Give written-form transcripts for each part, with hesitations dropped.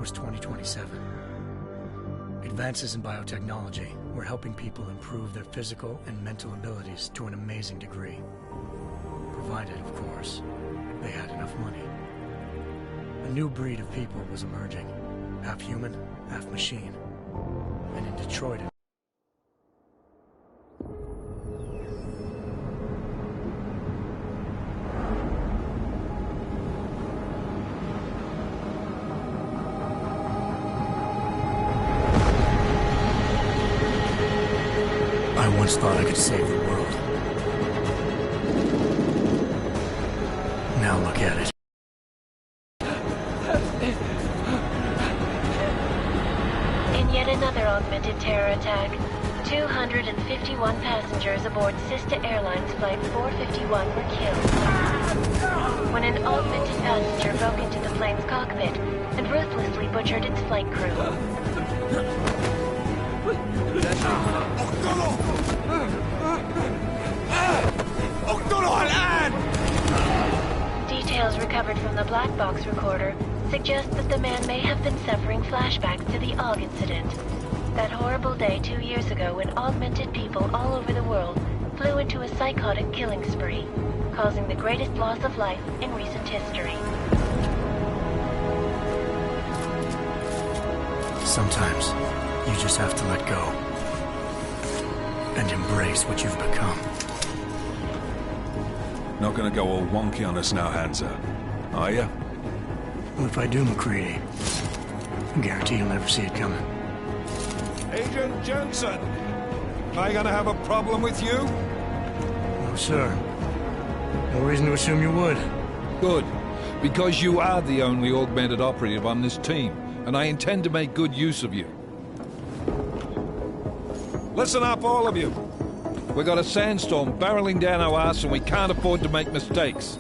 was 2027. Advances in biotechnology were helping people improve their physical and mental abilities to an amazing degree. Provided, of course, they had enough money. A new breed of people was emerging, half human, half machine. And in Detroit, I once thought I could save the world. Now look at it. In yet another augmented terror attack, 251 passengers aboard Sista Airlines Flight 451 were killed when an augmented passenger broke into the plane's cockpit and ruthlessly butchered its flight crew. Details recovered from the black box recorder suggest that the man may have been suffering flashbacks to the AUG incident. That horrible day 2 years ago when augmented people all over the world flew into a psychotic killing spree, causing the greatest loss of life in recent history. Sometimes, you just have to let go. And embrace what you've become. Not gonna go all wonky on us now, Hansa, are ya? Well, if I do, MacReady, I guarantee you'll never see it coming. Agent Jensen! Am I gonna have a problem with you? No, sir. No reason to assume you would. Good. Because you are the only augmented operative on this team, and I intend to make good use of you. Listen up, all of you. We've got a sandstorm barreling down our arse and we can't afford to make mistakes.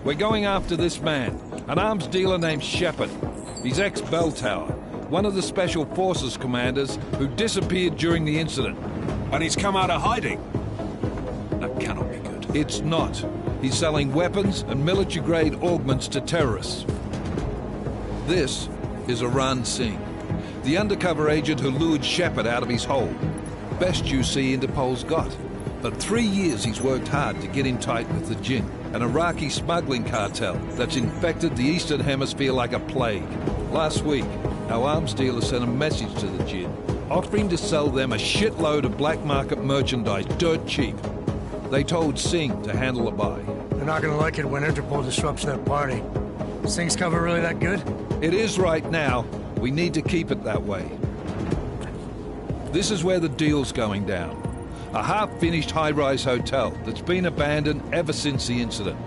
We're going after this man, an arms dealer named Shepard. He's ex-Bell Tower, one of the Special Forces commanders who disappeared during the incident. And he's come out of hiding? That cannot be good. It's not. He's selling weapons and military-grade augments to terrorists. This is Aran Singh, the undercover agent who lured Shepard out of his hole. Best you see Interpol's got. For 3 years he's worked hard to get in tight with the Jinn, an Iraqi smuggling cartel that's infected the Eastern Hemisphere like a plague. Last week, our arms dealer sent a message to the Jinn, offering to sell them a shitload of black market merchandise dirt cheap. They told Singh to handle the buy. They're not gonna like it when Interpol disrupts that party. Singh's cover really that good? It is right now. We need to keep it that way. This is where the deal's going down. A half-finished high-rise hotel that's been abandoned ever since the incident.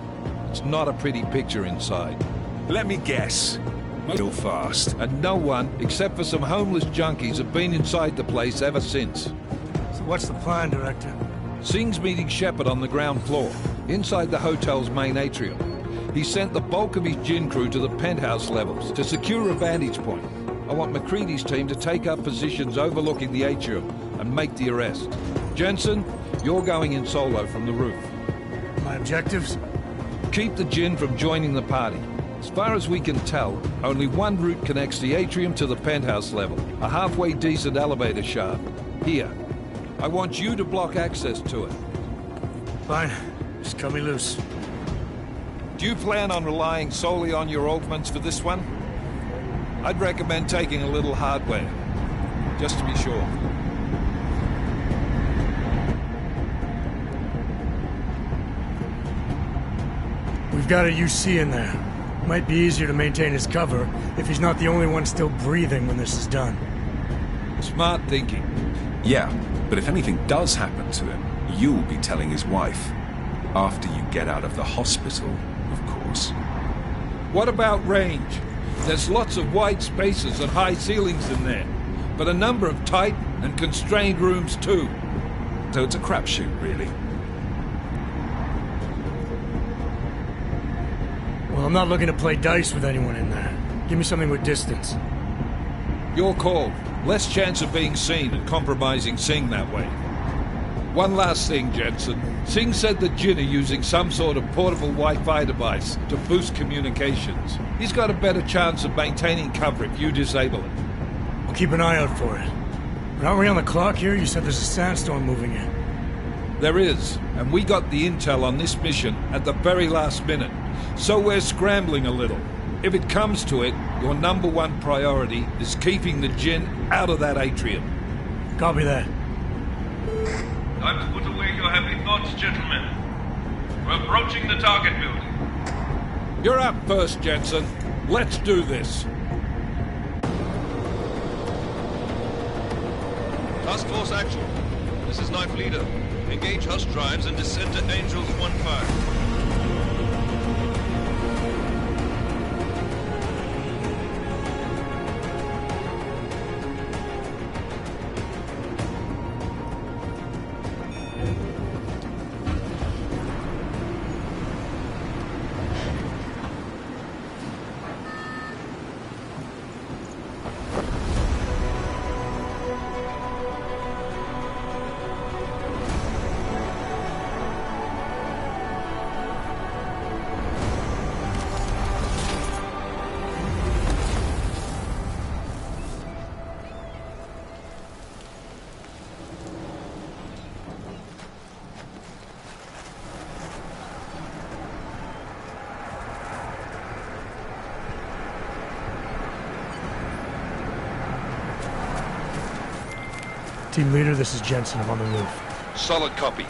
It's not a pretty picture inside. Let me guess. Real fast. And no one, except for some homeless junkies, have been inside the place ever since. So what's the plan, Director? Singh's meeting Shepard on the ground floor, inside the hotel's main atrium. He sent the bulk of his Jinn crew to the penthouse levels to secure a vantage point. I want MacReady's team to take up positions overlooking the atrium and make the arrest. Jensen, you're going in solo from the roof. My objectives? Keep the Jinn from joining the party. As far as we can tell, only one route connects the atrium to the penthouse level, a halfway decent elevator shaft. Here. I want you to block access to it. Fine. Just cut me loose. Do you plan on relying solely on your augments for this one? I'd recommend taking a little hardware, just to be sure. We've got a UC in there. Might be easier to maintain his cover if he's not the only one still breathing when this is done. Smart thinking. Yeah, but if anything does happen to him, you'll be telling his wife. After you get out of the hospital, of course. What about range? There's lots of wide spaces and high ceilings in there, but a number of tight and constrained rooms too. So it's a crapshoot, really. Well, I'm not looking to play dice with anyone in there. Give me something with distance. Your call. Less chance of being seen and compromising Singh that way. One last thing, Jensen. Singh said that Jin are using some sort of portable Wi-Fi device to boost communications. He's got a better chance of maintaining cover if you disable it. We'll keep an eye out for it. But aren't we on the clock here? You said there's a sandstorm moving in. There is, and we got the intel on this mission at the very last minute. So we're scrambling a little. If it comes to it, your #1 priority is keeping the Jin out of that atrium. Copy that. Time to put away your happy thoughts, gentlemen. We're approaching the target building. You're up first, Jensen. Let's do this. Task Force Actual. This is Knife Leader. Engage Hush drives and descend to Angels 1-5. Team leader, this is Jensen. I'm on the roof. Solid copy.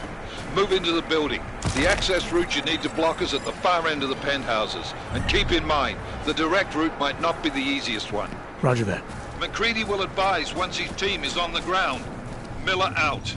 Move into the building. The access route you need to block is at the far end of the penthouses. And keep in mind, the direct route might not be the easiest one. Roger that. McCready will advise once his team is on the ground. Miller out.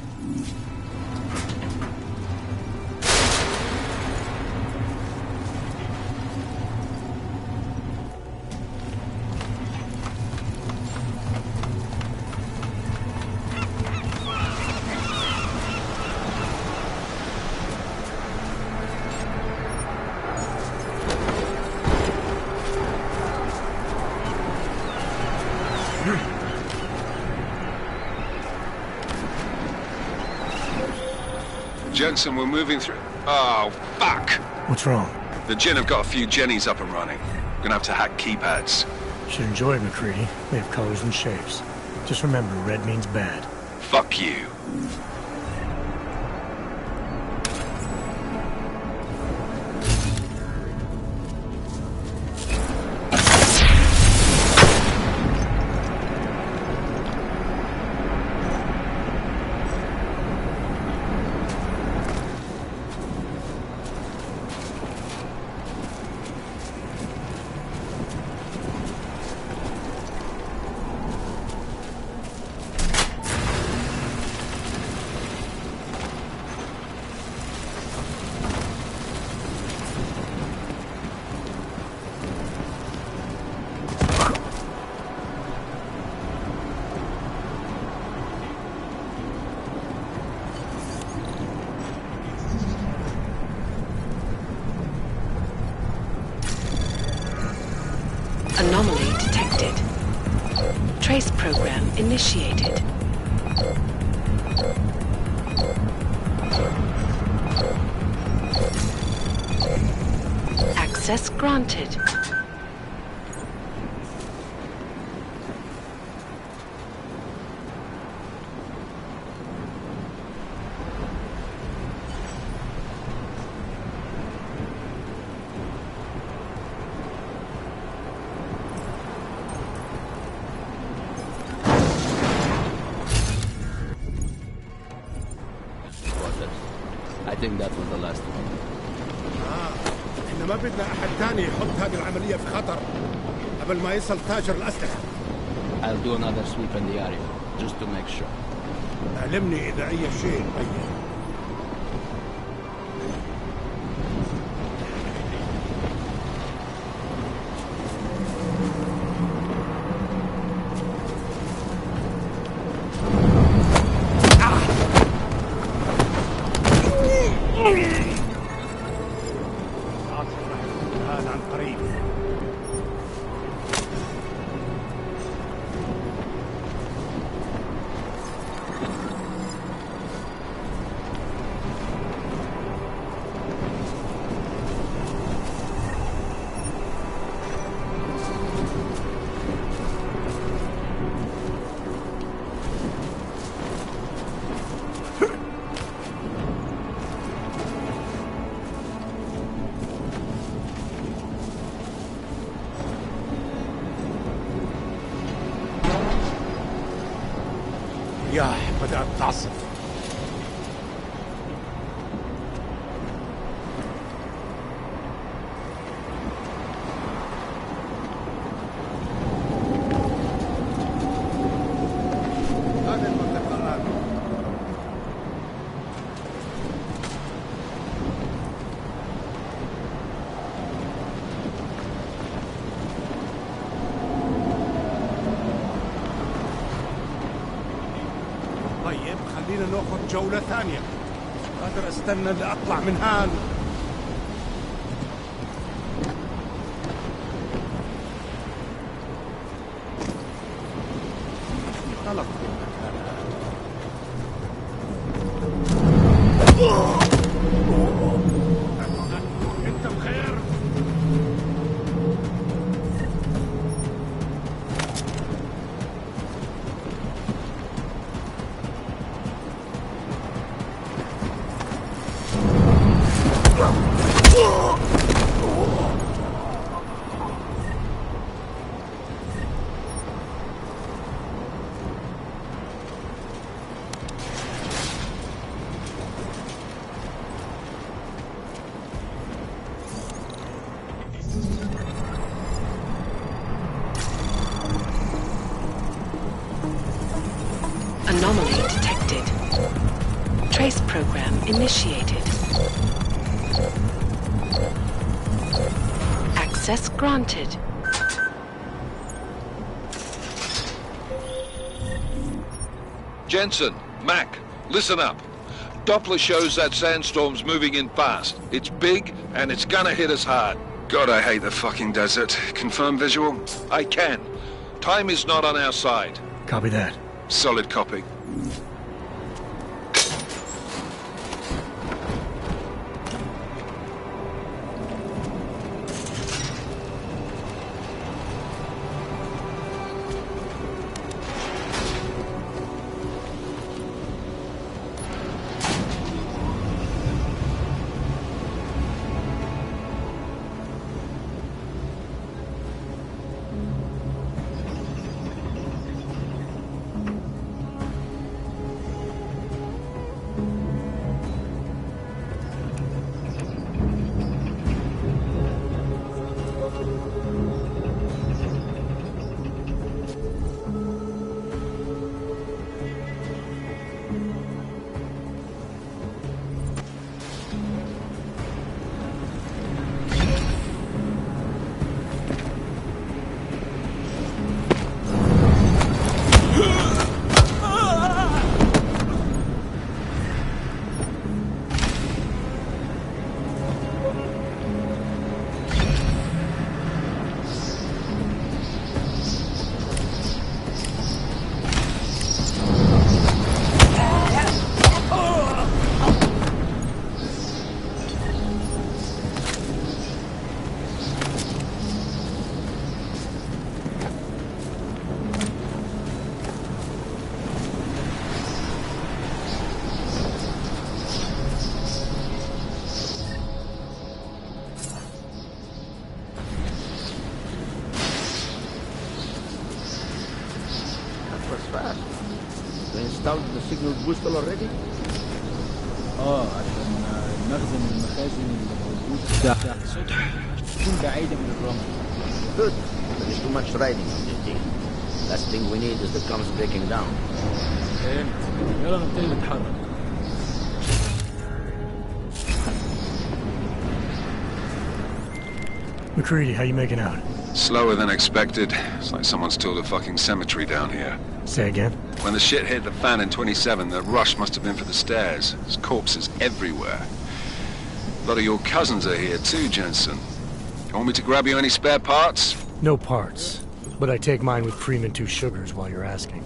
Jensen, we're moving through... Oh, fuck! What's wrong? The Jin have got a few Jennies up and running. Gonna have to hack keypads. Should enjoy it, McCready. They have colors and shapes. Just remember, red means bad. Fuck you. Anomaly detected. Trace program initiated. Access granted. I think that was the last one. احنا ما بدنا احد تاني يحط هذه العملية في خطر قبل ما يصل تاجر الأسلحة. I'll do another sweep in the area, just to make sure. علمني إذا أي شيء تغير. هذا عن قريب. الرياح بدأت تعصف. هذه المنطقة الآن. طيب خلينا ناخذ جولة ثانية. قادر استنى لأطلع من هان. غلط. انت بخير؟ Anomaly detected. Trace program initiated. Access granted. Jensen, Mac, listen up. Doppler shows that sandstorm's moving in fast. It's big, and it's gonna hit us hard. God, I hate the fucking desert. Confirm visual? I can. Time is not on our side. Copy that. Solid copy. Fast. You installed the signal booster already? عشان المخزن من المخازن اللي موجود تحت السطح تكون بعيدة من الرمل. Good. There is too much riding on this thing. Last thing we need is the comms breaking down. يلا نبتدي نتحرك. McCready, how you making out? Slower than expected. It's like someone's tilled a fucking cemetery down here. Say again? When the shit hit the fan in 27, the rush must have been for the stairs. There's corpses everywhere. A lot of your cousins are here too, Jensen. You want me to grab you any spare parts? No parts. But I take mine with cream and 2 sugars while you're asking.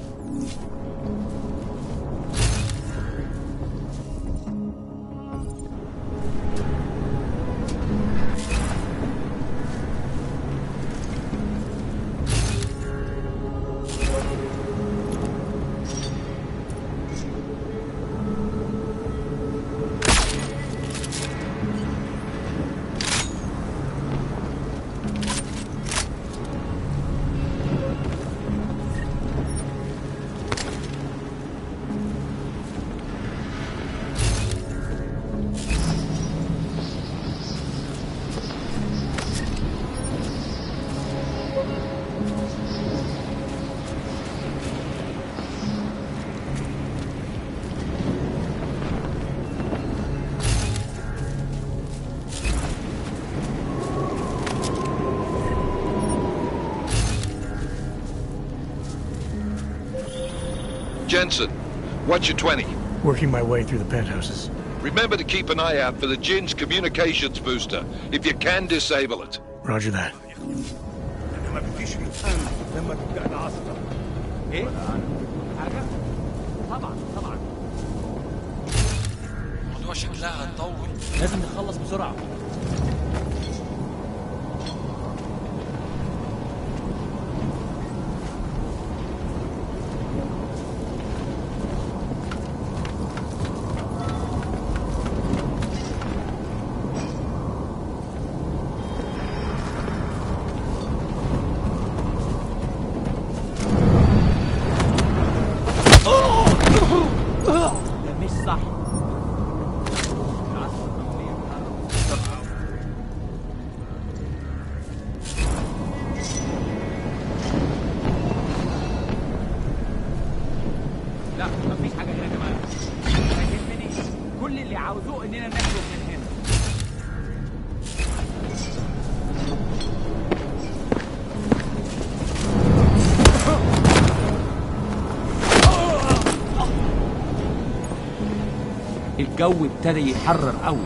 Jensen, what's your 20? Working my way through the penthouses. Remember to keep an eye out for the Jinn's communications booster. If you can, disable it. Roger that. ما بديش الآن لما تبدأ العاصفة. ايه؟ حاجة؟ طبعا. الموضوع شكلها هتطول. لازم نخلص بسرعة. الجو ابتدى يحرر قوي.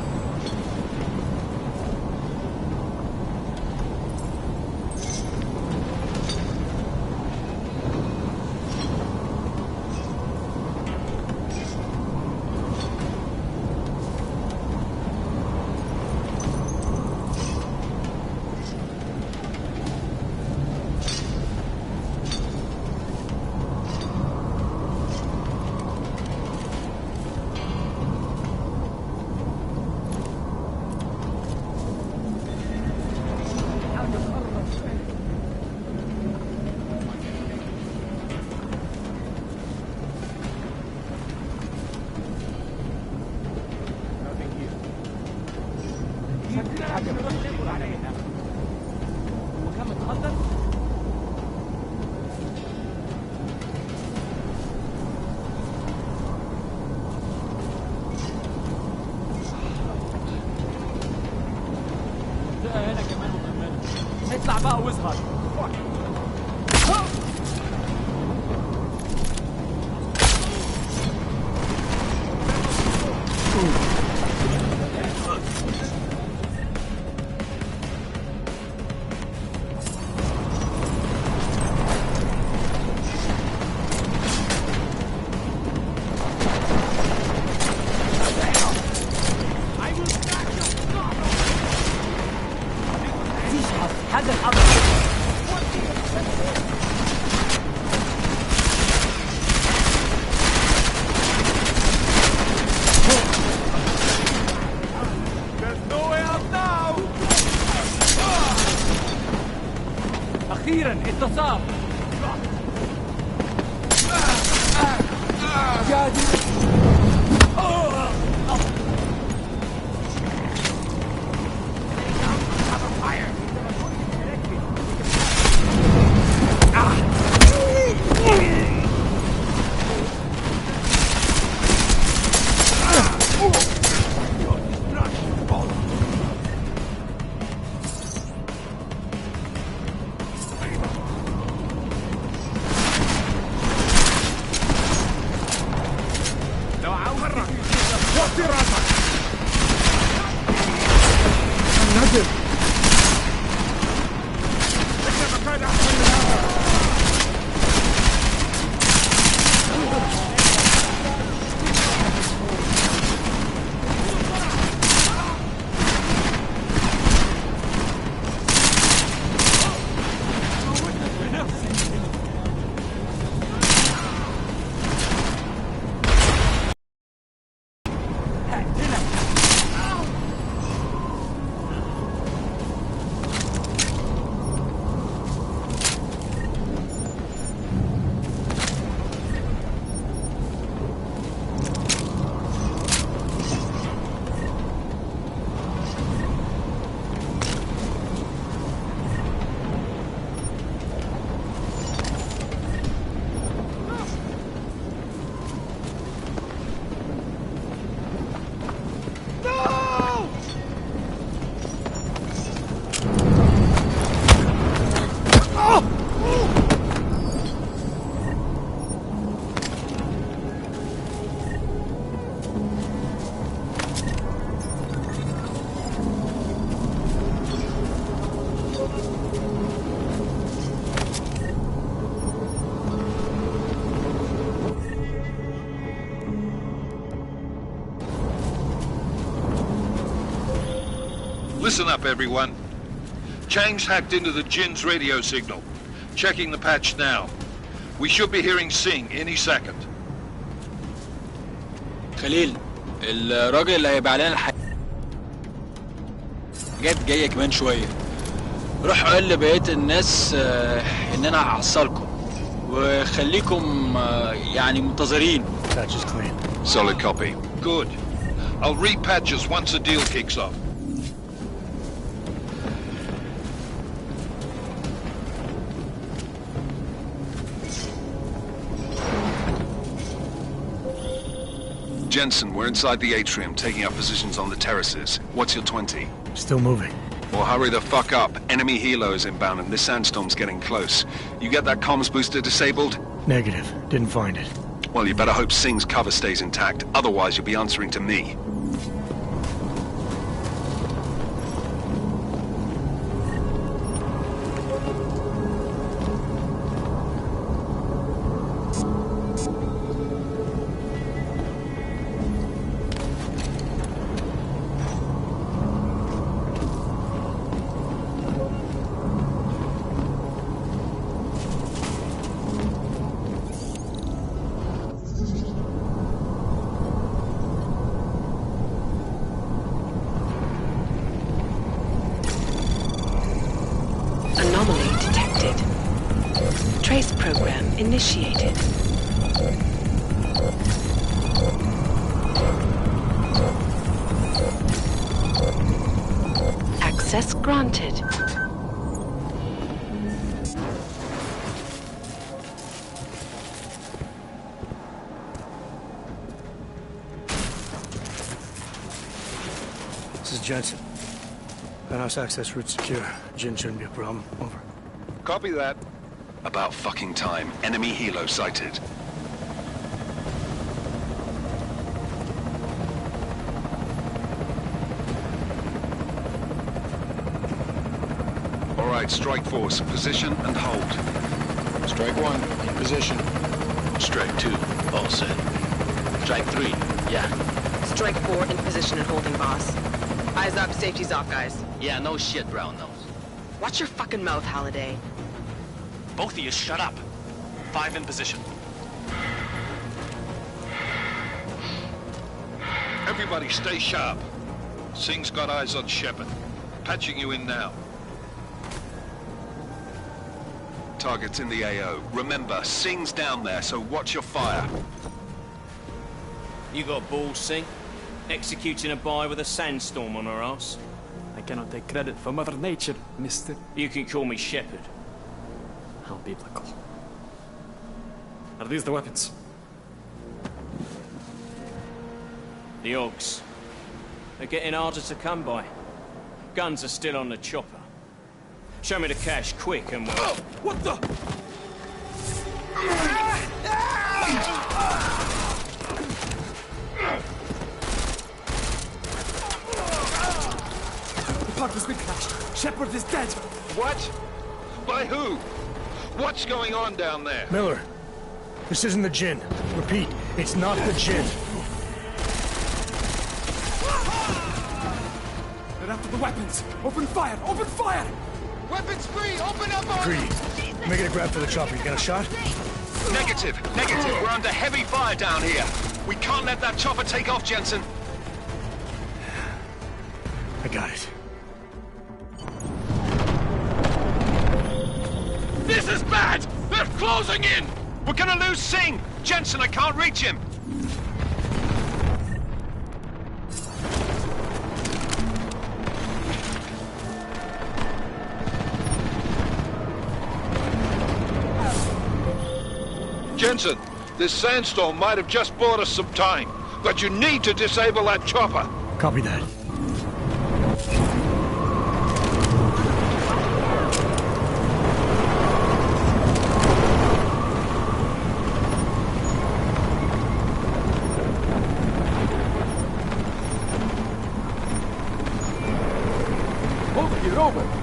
اطلع بقى واظهر. أخيراً انتصار. Listen up, everyone. Chang's hacked into the Jinn's radio signal. Checking the patch now. We should be hearing Singh any second. خليل الراجل اللي هيبقى علينا الحاجات جايه كمان شويه. روح قول لبقيه الناس ان انا هحصلكم وخليكم يعني منتظرين. Patch is clean. Solid copy. Good. I'll repatch us once the deal kicks off. Jensen, we're inside the atrium, taking up positions on the terraces. What's your 20? Still moving. Well, hurry the fuck up. Enemy helo is inbound and this sandstorm's getting close. You get that comms booster disabled? Negative. Didn't find it. Well, you better hope Singh's cover stays intact. Otherwise, you'll be answering to me. Anomaly detected. Trace program initiated. Access granted. This is Jensen. Penthouse access route secure. Jinn shouldn't be a problem. Over. Copy that. About fucking time. Enemy helo sighted. All right, Strike Force. Position and hold. Strike 1, in position. Strike 2, all set. Strike 3, yeah. Strike 4, in position and holding, boss. Eyes up, safety's off, guys. Yeah, no shit, Brown Nose. Watch your fucking mouth, Halliday. Both of you, shut up. 5 in position. Everybody stay sharp. Singh's got eyes on Shepard. Patching you in now. Target's in the AO. Remember, Singh's down there, so watch your fire. You got balls, Singh? Executing a buy with a sandstorm on her ass? I cannot take credit for Mother Nature, mister. You can call me Shepard. How biblical. Are these the weapons? The Augs. They're getting harder to come by. Guns are still on the chopper. Show me the cash, quick, and we'll... Oh, what the? The park has been crashed. Shepard is dead. What? By who? What's going on down there? Miller, this isn't the Jinn. Repeat, it's not the Jinn. They're after the weapons. Open fire! Open fire! Weapons free! Open up on... Greedy, making a grab for the chopper. You got a shot? Negative. We're under heavy fire down here. We can't let that chopper take off, Jensen. I got it. This is bad! They're closing in! We're gonna lose Singh! Jensen, I can't reach him! Jensen, this sandstorm might have just bought us some time, but you need to disable that chopper. Copy that. Over here, over!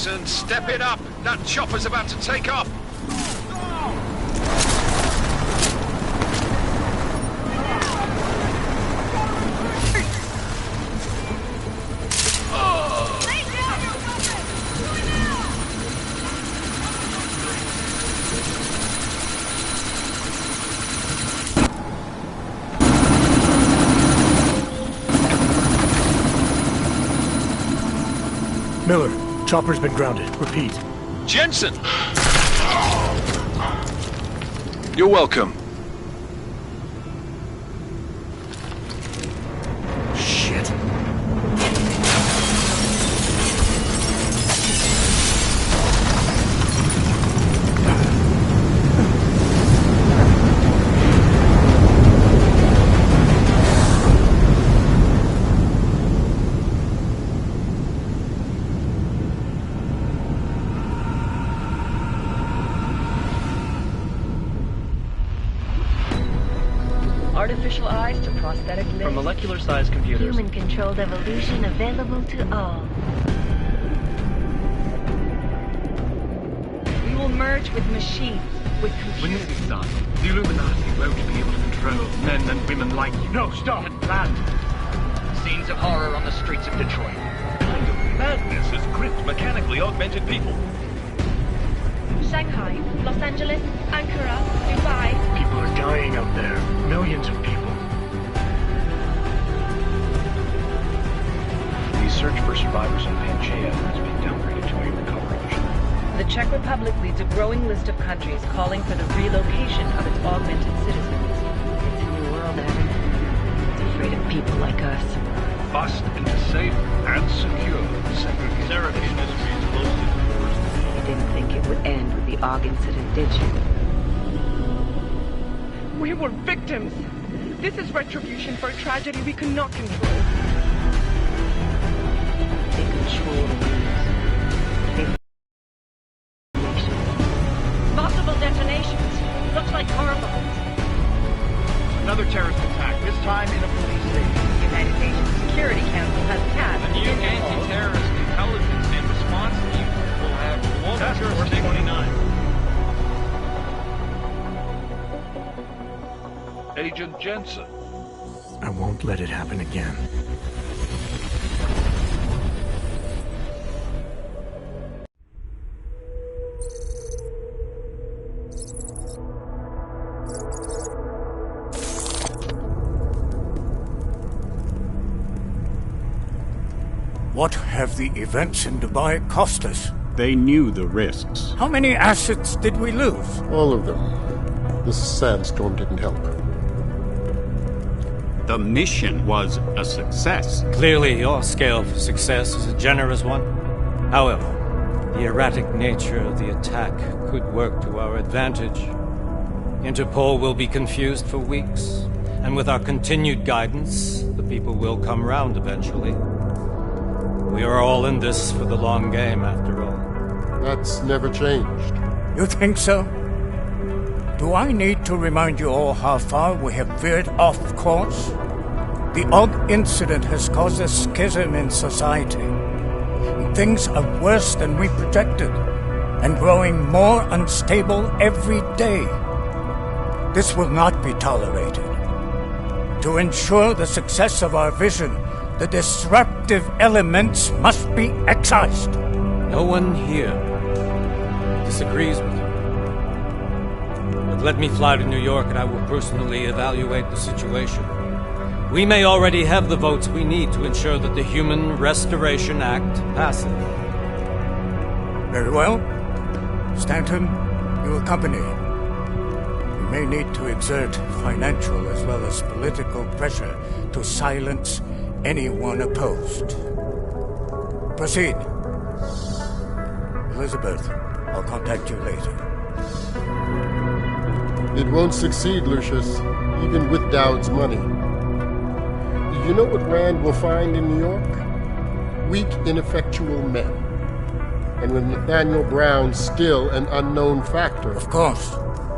Jensen, step it up! That chopper's about to take off! Miller, chopper's been grounded. Repeat. Jensen! You're welcome. Shit. Artificial eyes to prosthetic limbs. From molecular-sized computers. Human-controlled evolution available to all. We will merge with machines, with When computers. this is done, the Illuminati won't be able to control men and women like you. No, stop! And planned. Scenes of horror on the streets of Detroit. Kind of madness has gripped mechanically augmented people. Shanghai, Los Angeles, Ankara, Dubai. People are dying out there. Millions of people. The search for survivors in Pangaea has been downgraded to a recovery mission. The Czech Republic leads a growing list of countries calling for the relocation of its augmented citizens. It's a new world, Adam. It's afraid of people like us. Bust into safe and secure segregation. Seraphine Industries close to the worst. You didn't think it would end with the AUG incident, did you? We were victims. This is retribution for a tragedy we cannot control. They control the news. Multiple detonations. Looks like car bombs. Another terrorist attack, this time in a police station. The United Nations Security Council has passed A new anti-terrorist intelligence and response team will have global jurisdiction. 29. Agent Jensen. I won't let it happen again. What have the events in Dubai cost us? They knew the risks. How many assets did we lose? All of them. This sandstorm didn't help. The mission was a success. Clearly, your scale for success is a generous one. However, the erratic nature of the attack could work to our advantage. Interpol will be confused for weeks, and with our continued guidance, the people will come round eventually. We are all in this for the long game, after all. That's never changed. You think so? Do I need to remind you all how far we have veered off course? The AUG incident has caused a schism in society. Things are worse than we projected, and growing more unstable every day. This will not be tolerated. To ensure the success of our vision, the disruptive elements must be excised. No one here disagrees with you. But let me fly to New York and I will personally evaluate the situation. We may already have the votes we need to ensure that the Human Restoration Act passes. Very well. Stanton, you accompany. We may need to exert financial as well as political pressure to silence anyone opposed. Proceed. Elizabeth, I'll contact you later. It won't succeed, Lucius, even with Dowd's money. You know what Rand will find in New York? Weak, ineffectual men. And with Nathaniel Brown still an unknown factor. Of course.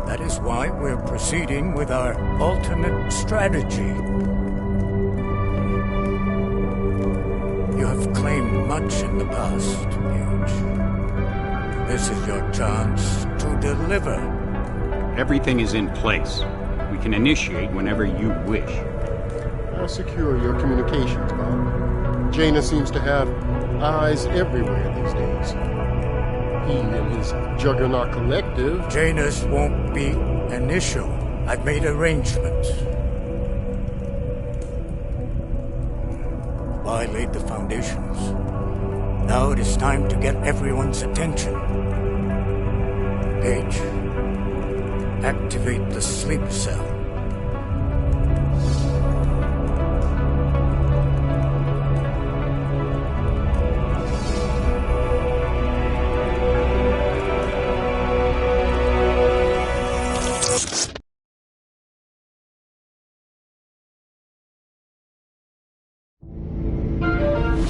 That is why we're proceeding with our alternate strategy. You have claimed much in the past, Huge. This is your chance to deliver. Everything is in place. We can initiate whenever you wish. I'll secure your communications, Bob. Jaina seems to have eyes everywhere these days. He and his Juggernaut Collective... Janus won't be an issue. I've made arrangements. I laid the foundations. Now it is time to get everyone's attention. Page, activate the sleep cell.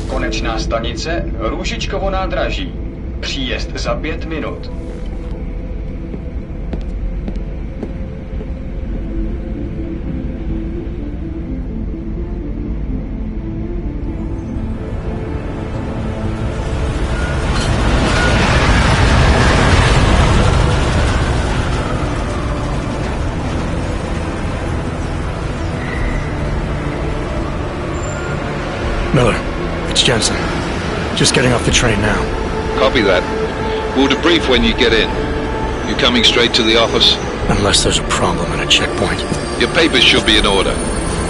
Konečná stanice Růžičkovo nádraží. Příjezd za 5 minut. Miller, it's Jensen. Just getting off the train now. Copy that. We'll debrief when you get in. You coming straight to the office? Unless there's a problem at a checkpoint. Your papers should be in order.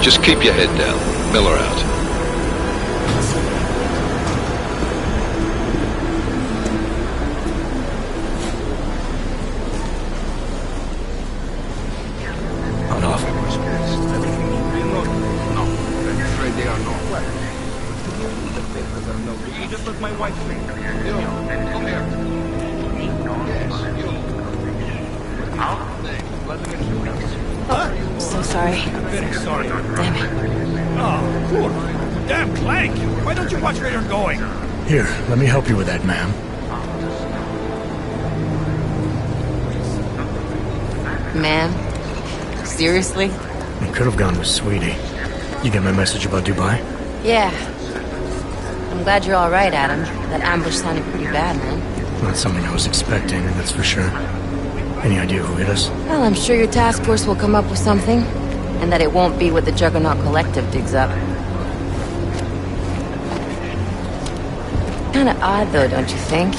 Just keep your head down. Miller out. Hot off. You just let my wife think. Come here. Oh, so sorry. Very sorry. Damn it. Oh, poor. Damn Clank! Why don't you watch where you're going? Here, let me help you with that, ma'am. Man? Seriously? You could have gone with Sweetie. You get my message about Dubai? Yeah. I'm glad you're alright, Adam. That ambush sounded pretty bad, man. Not something I was expecting, that's for sure. Any idea who hit us? Well, I'm sure your task force will come up with something. And that it won't be what the Juggernaut Collective digs up. Kinda odd, though, don't you think?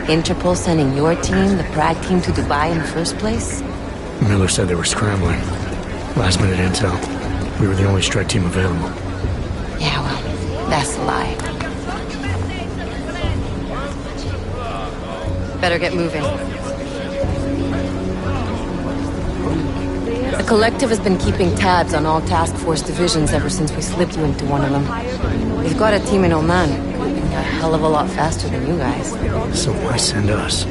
Interpol sending your team, the Prague team, to Dubai in the first place? Miller said they were scrambling. Last minute intel. We were the only strike team available. Yeah, well, that's a lie. Better get moving. The Collective has been keeping tabs on all task force divisions ever since we slipped you into one of them. We've got a team in Oman. A hell of a lot faster than you guys. So why send us? I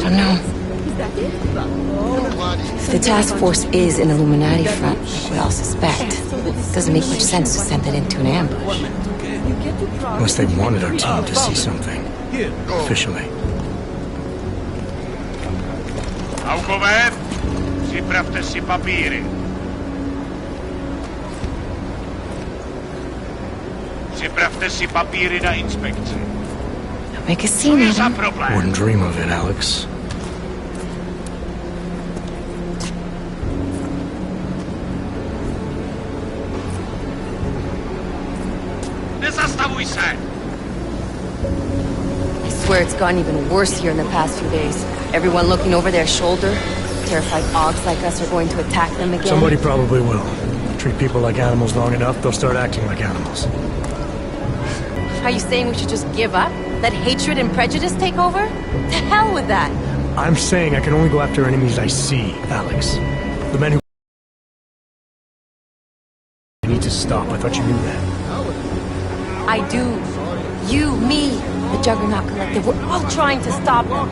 don't know. If the task force is an Illuminati front, like we all suspect, it doesn't make much sense to send it into an ambush. Unless they wanted our team to see something. Officially. Augové, připravte si papíry. Připravte si papíry na inspekci. Make a scene, Adam. Wouldn't dream of it, Alex. Nezastavuj se! I swear it's gotten even worse here in the past few days. Everyone looking over their shoulder. Terrified Augs like us are going to attack them again. Somebody probably will. Treat people like animals long enough, they'll start acting like animals. Are you saying we should just give up? Let hatred and prejudice take over? To hell with that! I'm saying I can only go after enemies I see, Alex. The men who... I need to stop. I thought you knew that. I do. You, me, the Juggernaut Collective, we're all trying to stop them.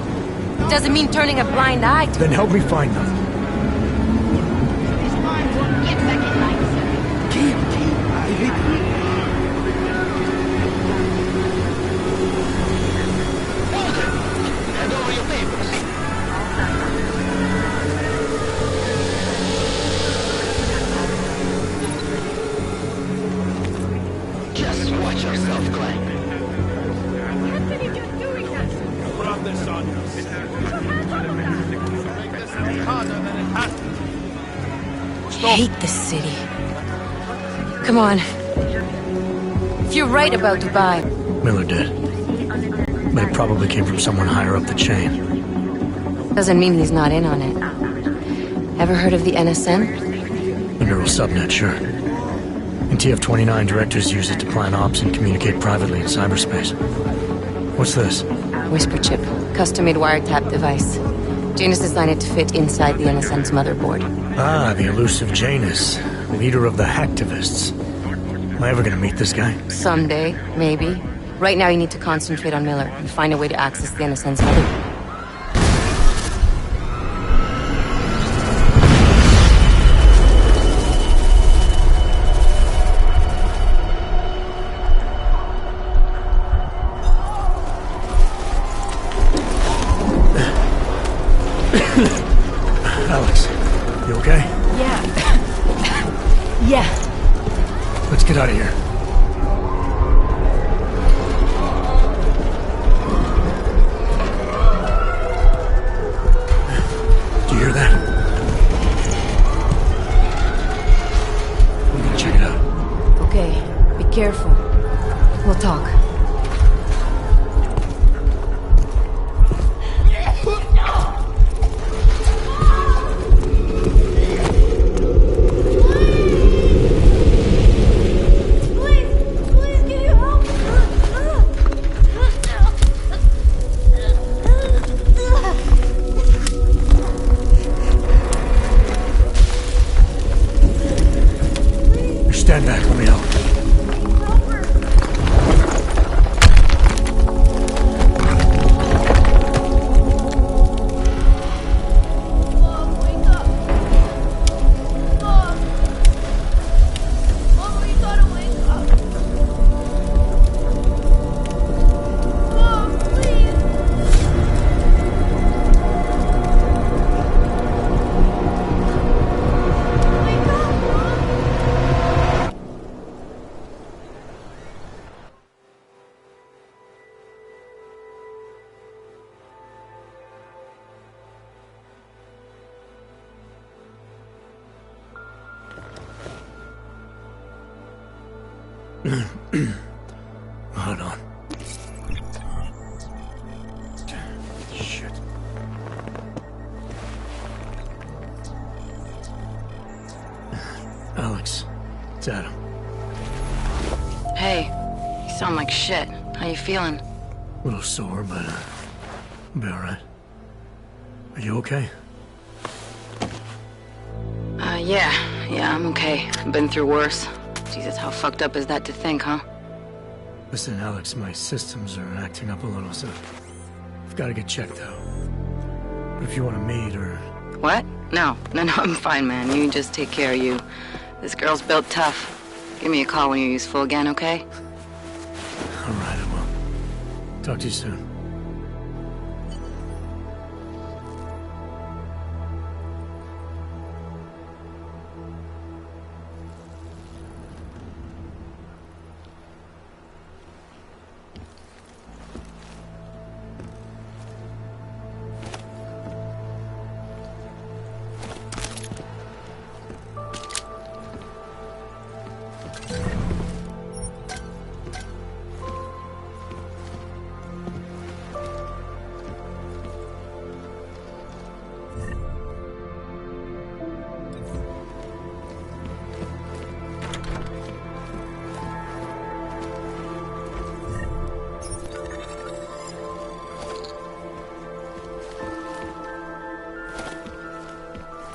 It doesn't mean turning a blind eye to... Then help me find them. Just watch yourself, Clank. hate this city. Come on. If you're right about Dubai... Miller did. But it probably came from someone higher up the chain. Doesn't mean he's not in on it. Ever heard of the NSN? The neural subnet, sure. And TF-29 directors use it to plan ops and communicate privately in cyberspace. What's this? Whisper chip. Custom-made wiretap device. Janus designed it to fit inside the NSN's motherboard. Ah, the elusive Janus. Leader of the hacktivists. Am I ever gonna meet this guy? Someday, maybe. Right now you need to concentrate on Miller and find a way to access the NSN's motherboard. Alex, you okay? Yeah. Yeah. Let's get out of here. Do you hear that? I'm gonna check it out. Okay, be careful. We'll talk. Stand back, let me help. Hold on. Shit. Alex, it's Adam. Hey, you sound like shit. How you feeling? A little sore, but I'll be alright. Are you okay? Yeah, I'm okay. I've been through worse. Jesus, how fucked up is that to think, huh? Listen, Alex, my systems are acting up a little, so I've got to get checked out. But if you want to meet or... What? No, I'm fine, man. You just take care of you. This girl's built tough. Give me a call when you're useful again, okay? Alright, I will. Talk to you soon.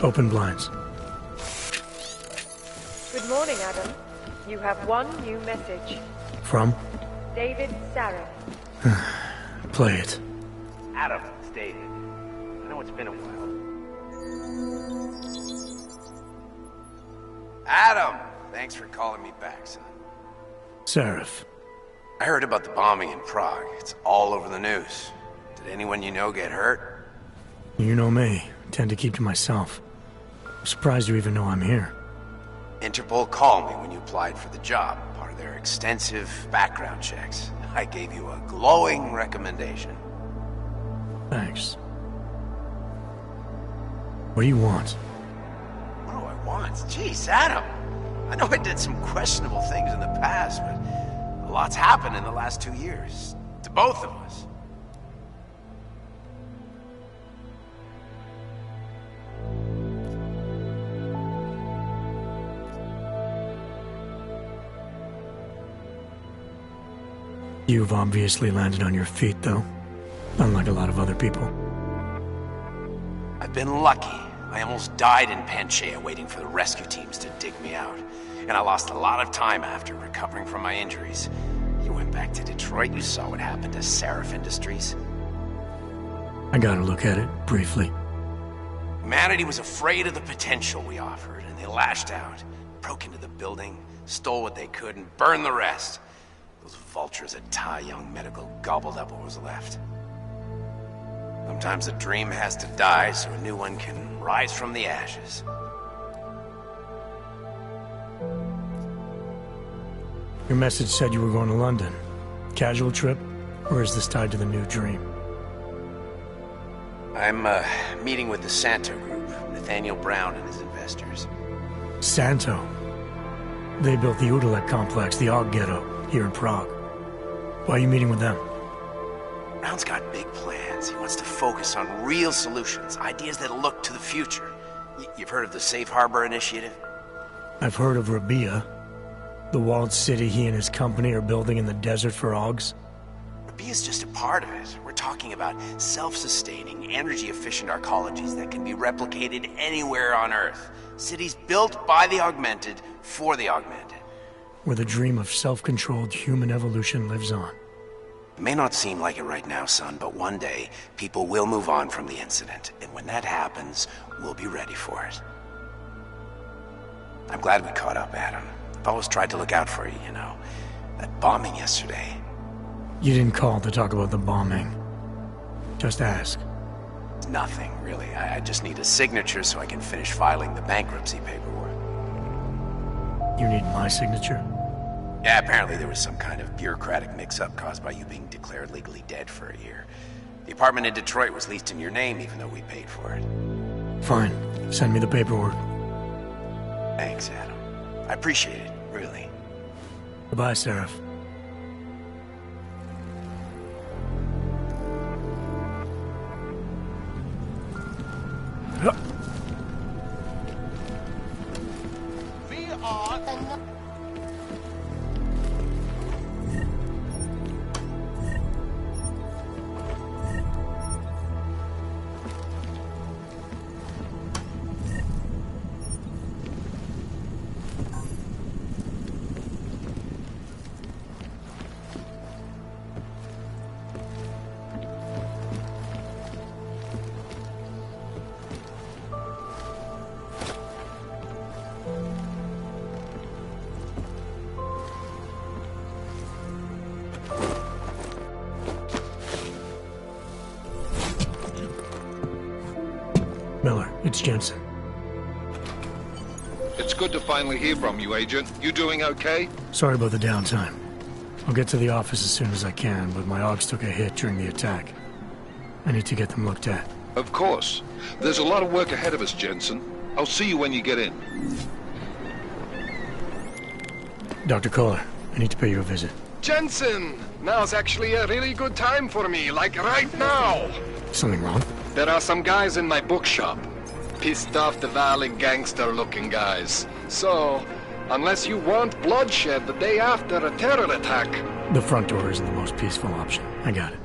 Open blinds. Good morning, Adam. You have one new message. From? David Sarah. Play it. Adam, it's David. I know it's been a while. Adam! Thanks for calling me back, son. Seraph. I heard about the bombing in Prague. It's all over the news. Did anyone you know get hurt? You know me. Tend to keep to myself. I'm surprised you even know I'm here. Interpol called me when you applied for the job, part of their extensive background checks. I gave you a glowing recommendation. Thanks. What do you want? What do I want? once. Jeez, Adam. I know I did some questionable things in the past, but a lot's happened in the last 2 years. To both of us. You've obviously landed on your feet, though. Unlike a lot of other people. I've been lucky. I almost died in Panchaea waiting for the rescue teams to dig me out. And I lost a lot of time after recovering from my injuries. You went back to Detroit, you saw what happened to Sarif Industries. I got a look at it, briefly. Humanity was afraid of the potential we offered, and they lashed out. Broke into the building, stole what they could, and burned the rest. Those vultures at Tai Yong Medical gobbled up what was left. Sometimes a dream has to die so a new one can rise from the ashes. Your message said you were going to London. Casual trip? Or is this tied to the new dream? I'm meeting with the Santo Group, Nathaniel Brown and his investors. Santo? They built the Udalek complex, the Og Ghetto, here in Prague. Why are you meeting with them? Brown's got big plans. He wants to focus on real solutions, ideas that look to the future. You've heard of the Safe Harbor Initiative? I've heard of Rabia, the walled city he and his company are building in the desert for Augs. Rabia's just a part of it. We're talking about self-sustaining, energy-efficient arcologies that can be replicated anywhere on Earth. Cities built by the augmented, for the augmented. Where the dream of self-controlled human evolution lives on. It may not seem like it right now, son, but one day, people will move on from the incident. And when that happens, we'll be ready for it. I'm glad we caught up, Adam. I've always tried to look out for you, you know. That bombing yesterday. You didn't call to talk about the bombing. Just ask. It's nothing, really. I just need a signature so I can finish filing the bankruptcy paperwork. You need my signature? Yeah, apparently there was some kind of bureaucratic mix-up caused by you being declared legally dead for a year. The apartment in Detroit was leased in your name, even though we paid for it. Fine. Send me the paperwork. Thanks, Adam. I appreciate it, really. Goodbye, Sarif. Miller, it's Jensen. It's good to finally hear from you, Agent. You doing okay? Sorry about the downtime. I'll get to the office as soon as I can, but my Augs took a hit during the attack. I need to get them looked at. Of course. There's a lot of work ahead of us, Jensen. I'll see you when you get in. Dr. Kohler, I need to pay you a visit. Jensen! Now's actually a really good time for me, like right now! Something wrong? There are some guys in my bookshop. Pissed off the Valley gangster-looking guys. So, unless you want bloodshed the day after a terror attack... The front door isn't the most peaceful option. I got it.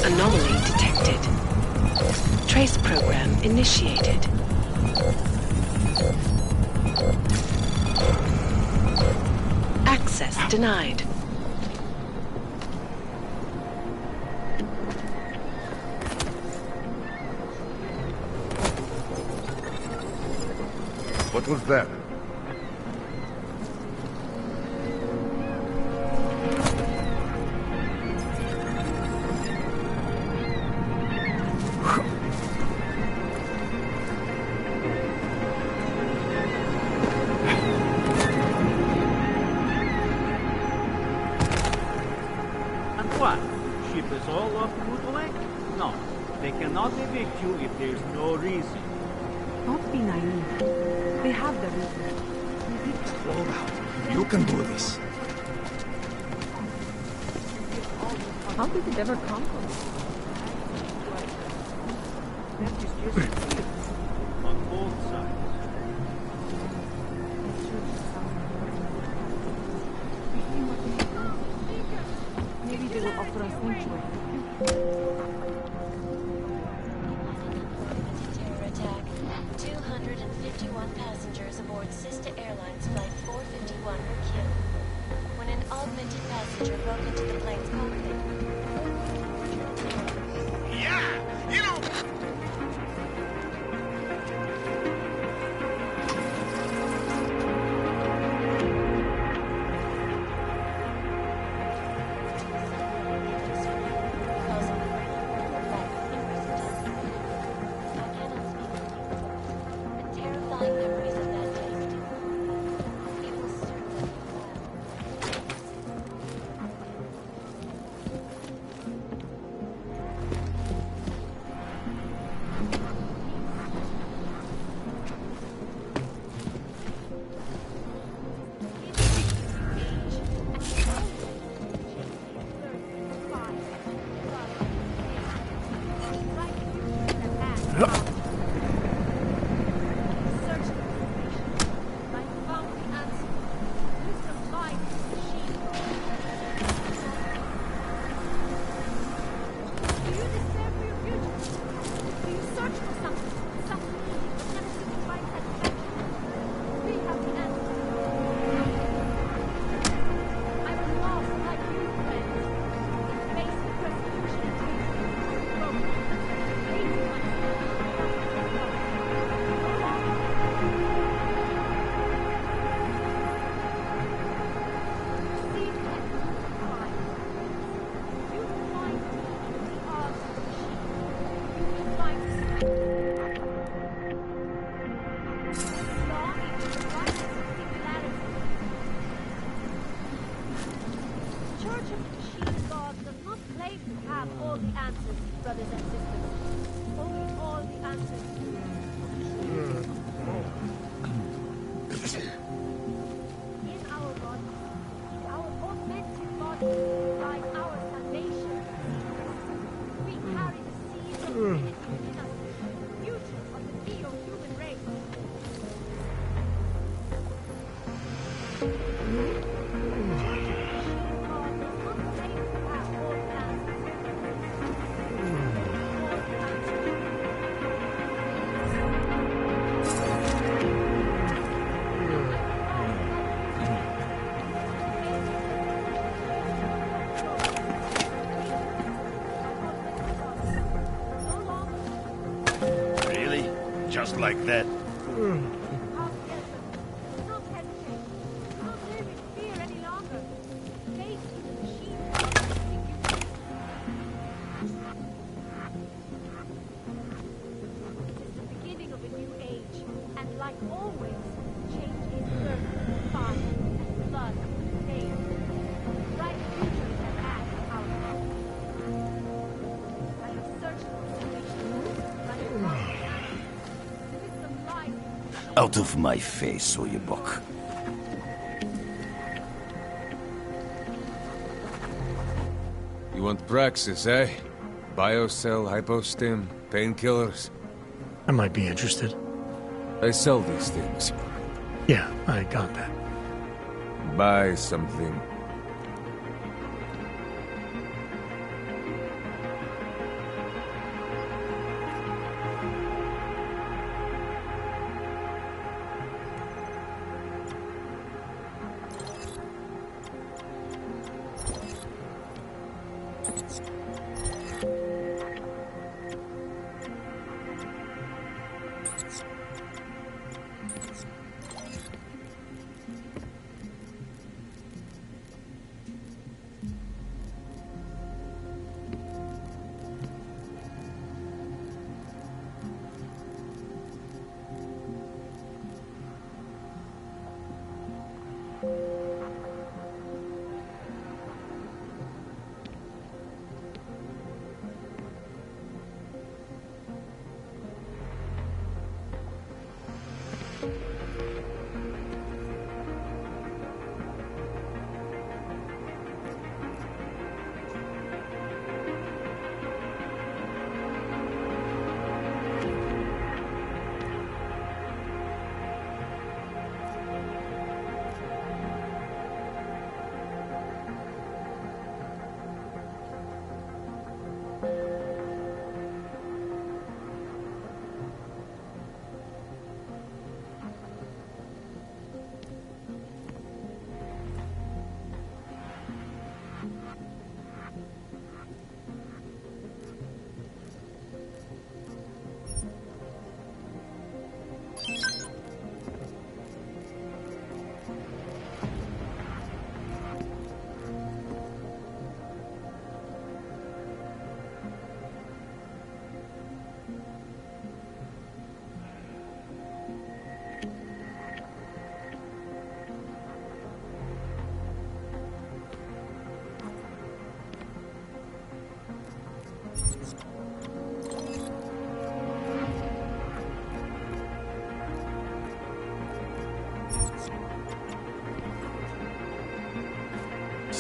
Anomaly detected. Trace program initiated. Access denied. What was that? And what? Ship is all off Moodlek? No, they cannot evict you if there's no reason. Don't be naive. They have the reason. Hold out. You can do this. How did it ever come from? That is just it. On both sides. Maybe they will offer us sanctuary. Terror attack. 251 passengers aboard Sister Airlines Flight 451 were killed when an augmented passenger broke into the plane's cockpit. Yeah, you know. Just like that. Out of my face, Oyebok. You want Praxis, eh? Biocell, hypostim, painkillers. I might be interested. I sell these things. Yeah, I got that. Buy something.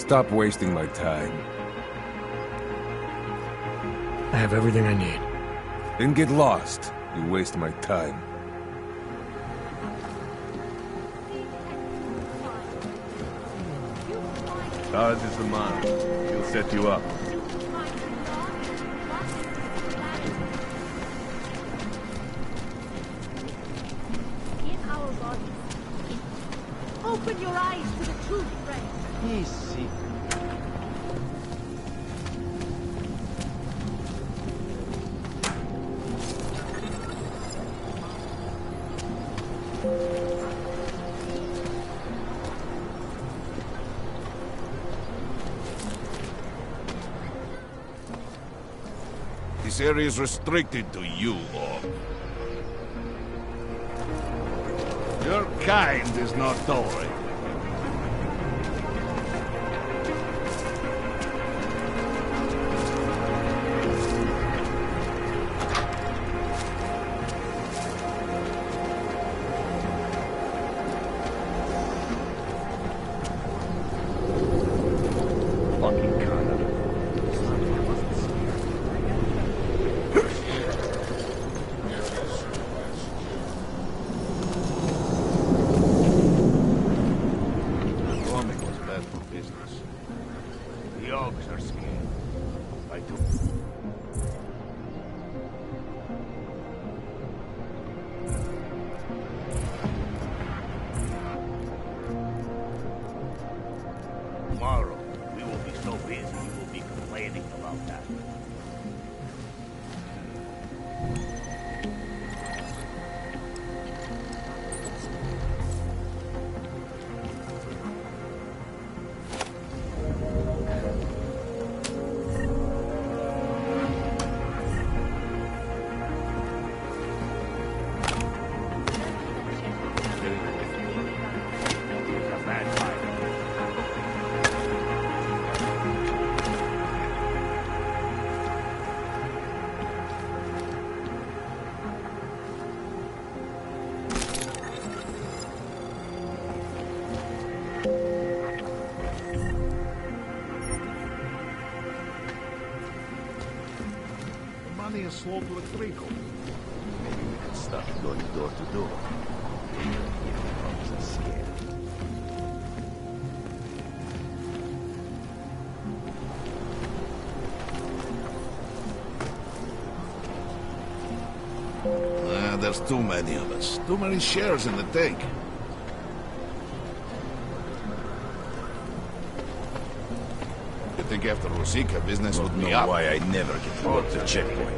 Stop wasting my time. I have everything I need. Then get lost. You waste my time. Ours is the man. He'll set you up. Open your eyes to the truth, friend. Easy. This area is restricted to you, Orc. Your kind is not tolerated. Tomorrow, we will be so busy you will be complaining about that. Money is sold to a trickle. Maybe we can start going door to door. I'm scared. There's too many of us. Too many shares in the take. You think after Ruzicka, business would be up? Why I never get to go to the checkpoint.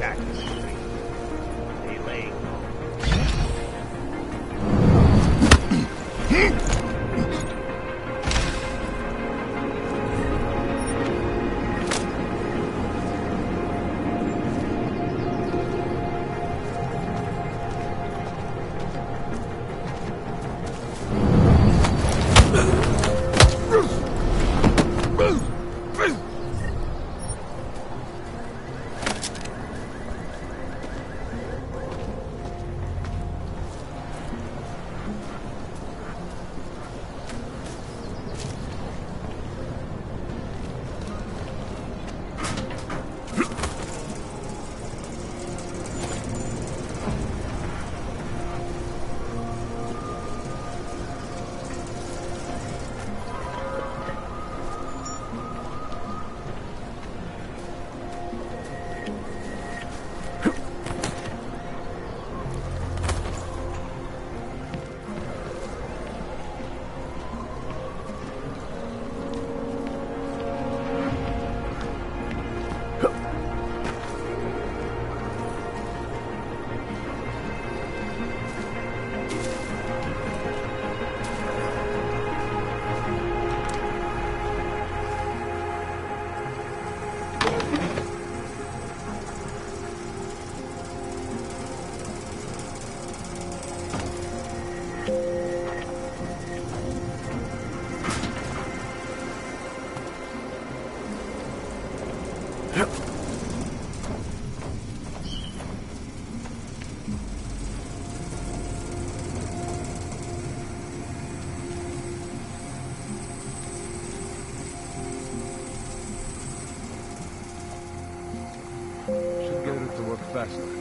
faster.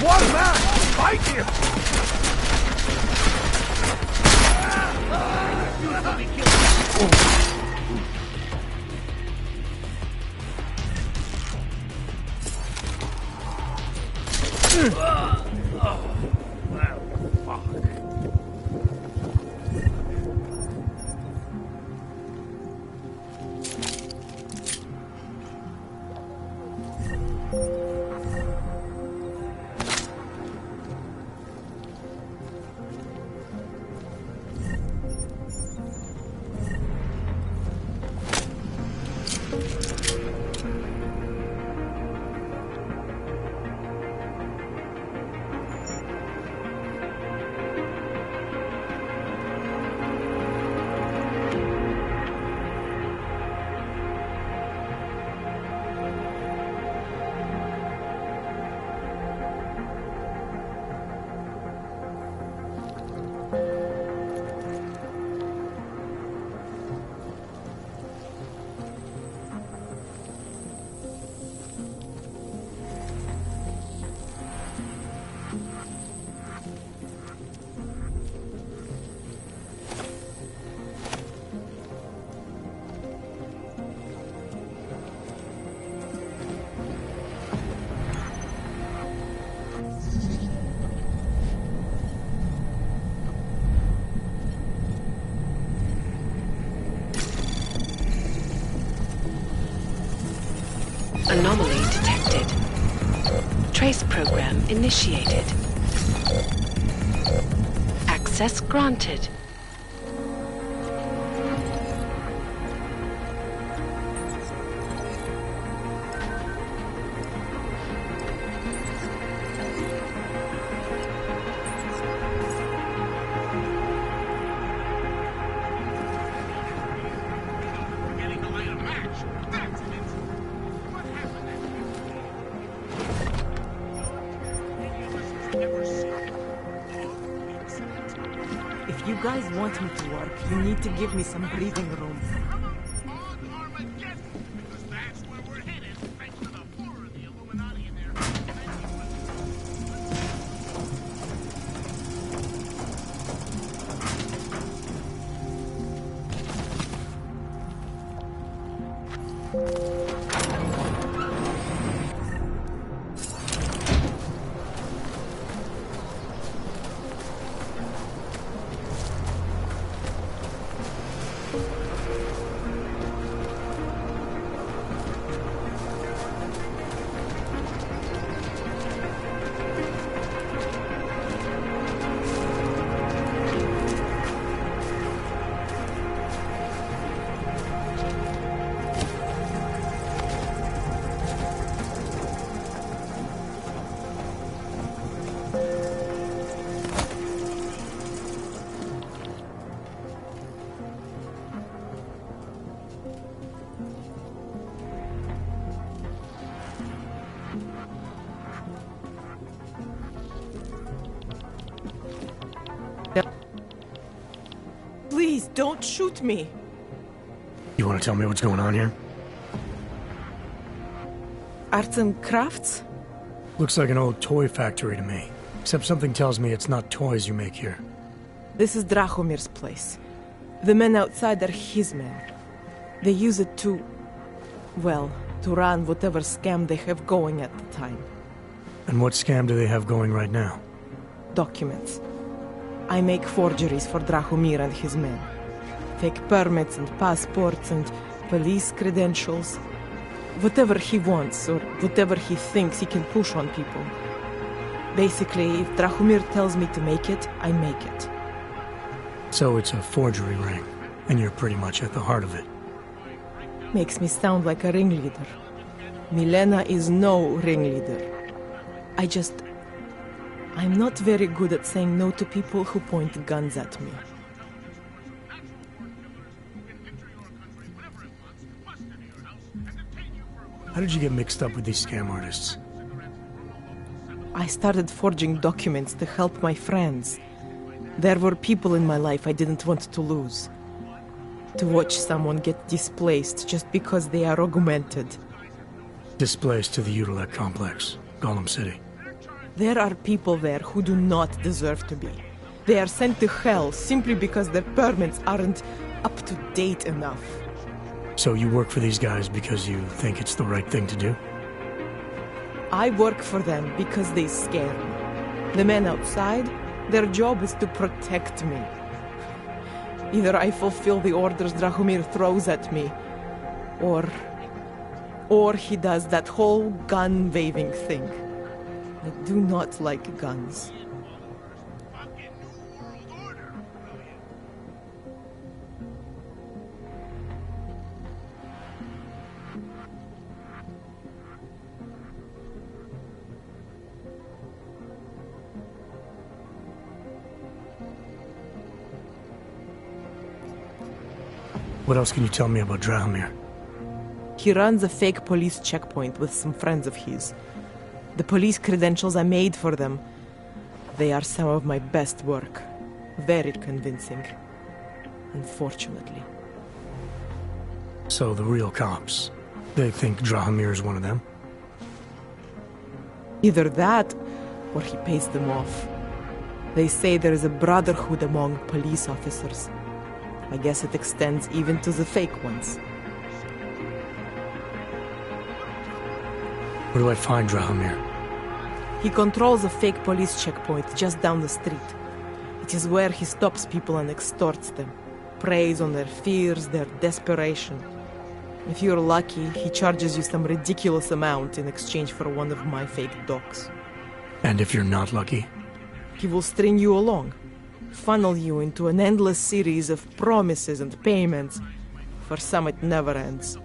One man! Fight him! Anomaly detected. Trace program initiated. Access granted. If you guys want me to work, you need to give me some breathing room. Please, don't shoot me. You want to tell me what's going on here? Arts and crafts? Looks like an old toy factory to me. Except something tells me it's not toys you make here. This is Drahomir's place. The men outside are his men. They use it to... well, to run whatever scam they have going at the time. And what scam do they have going right now? Documents. I make forgeries for Drahomir and his men. Fake permits and passports and police credentials. Whatever he wants, or whatever he thinks he can push on people. Basically, if Drahomir tells me to make it, I make it. So it's a forgery ring, and you're pretty much at the heart of it. Makes me sound like a ringleader. Milena is no ringleader. I'm not very good at saying no to people who point guns at me. How did you get mixed up with these scam artists? I started forging documents to help my friends. There were people in my life I didn't want to lose. To watch someone get displaced just because they are augmented. Displaced to the Utulek complex, Golem City. There are people there who do not deserve to be. They are sent to hell simply because their permits aren't up to date enough. So you work for these guys because you think it's the right thing to do? I work for them because they scare me. The men outside, their job is to protect me. Either I fulfill the orders Drahomir throws at me, or he does that whole gun-waving thing. I do not like guns. What else can you tell me about Drahomir? He runs a fake police checkpoint with some friends of his. The police credentials I made for them, they are some of my best work. Very convincing. Unfortunately. So the real cops, they think Drahomir is one of them? Either that, or he pays them off. They say there is a brotherhood among police officers. I guess it extends even to the fake ones. Where do I find Drahomir? He controls a fake police checkpoint just down the street. It is where he stops people and extorts them. Preys on their fears, their desperation. If you're lucky, he charges you some ridiculous amount in exchange for one of my fake docs. And if you're not lucky? He will string you along. Funnel you into an endless series of promises and payments. For some, it never ends.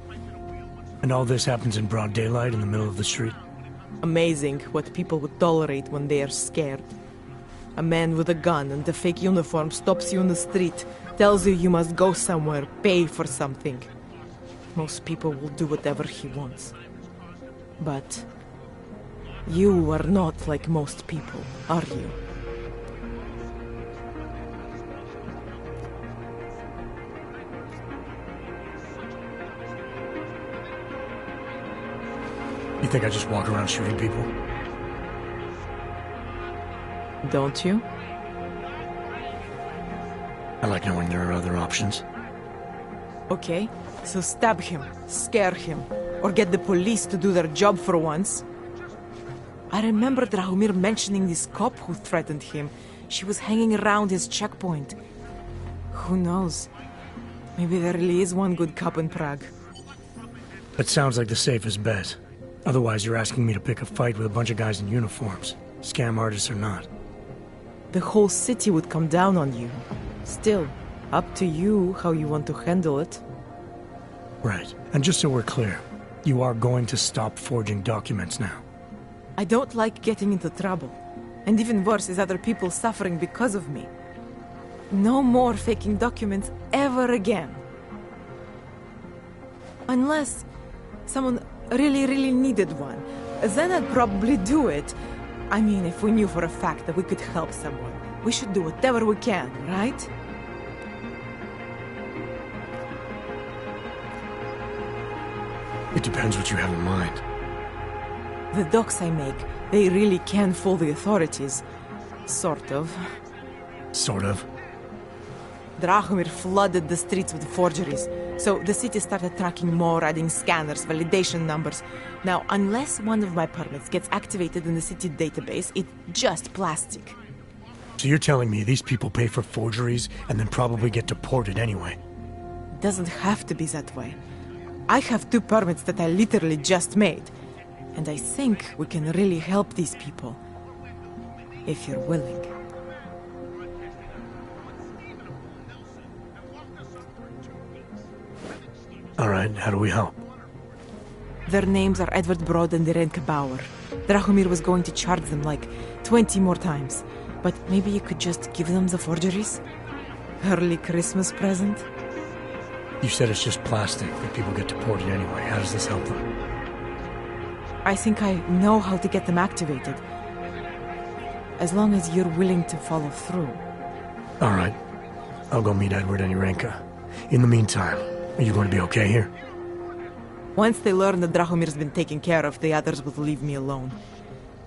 And all this happens in broad daylight in the middle of the street? Amazing what people would tolerate when they are scared. A man with a gun and a fake uniform stops you in the street, tells you you must go somewhere, pay for something. Most people will do whatever he wants. But you are not like most people, are you? You think I just walk around shooting people? Don't you? I like knowing there are other options. Okay, so stab him, scare him, or get the police to do their job for once. I remember Drahomir mentioning this cop who threatened him. She was hanging around his checkpoint. Who knows? Maybe there really is one good cop in Prague. That sounds like the safest bet. Otherwise, you're asking me to pick a fight with a bunch of guys in uniforms. Scam artists or not. The whole city would come down on you. Still, up to you how you want to handle it. Right. And just so we're clear, you are going to stop forging documents now. I don't like getting into trouble. And even worse is other people suffering because of me. No more faking documents ever again. Unless someone really needed one. Then I'd probably do it. I mean, if we knew for a fact that we could help someone, we should do whatever we can, right? It depends what you have in mind. The docs I make, they really can fool the authorities. Sort of. Sort of. Drahomir flooded the streets with forgeries, so the city started tracking more, adding scanners, validation numbers. Now, unless one of my permits gets activated in the city database, it's just plastic. So you're telling me these people pay for forgeries and then probably get deported anyway? Doesn't have to be that way. I have 2 permits that I literally just made, and I think we can really help these people. If you're willing. Alright, how do we help? Their names are Edward Broad and Irenka Bauer. Drahomir was going to charge them like 20 more times. But maybe you could just give them the forgeries? Early Christmas present? You said it's just plastic, that people get deported anyway. How does this help them? I think I know how to get them activated. As long as you're willing to follow through. Alright. I'll go meet Edward and Irenka. In the meantime, are you going to be okay here? Once they learn that Drahomir's been taken care of, the others will leave me alone.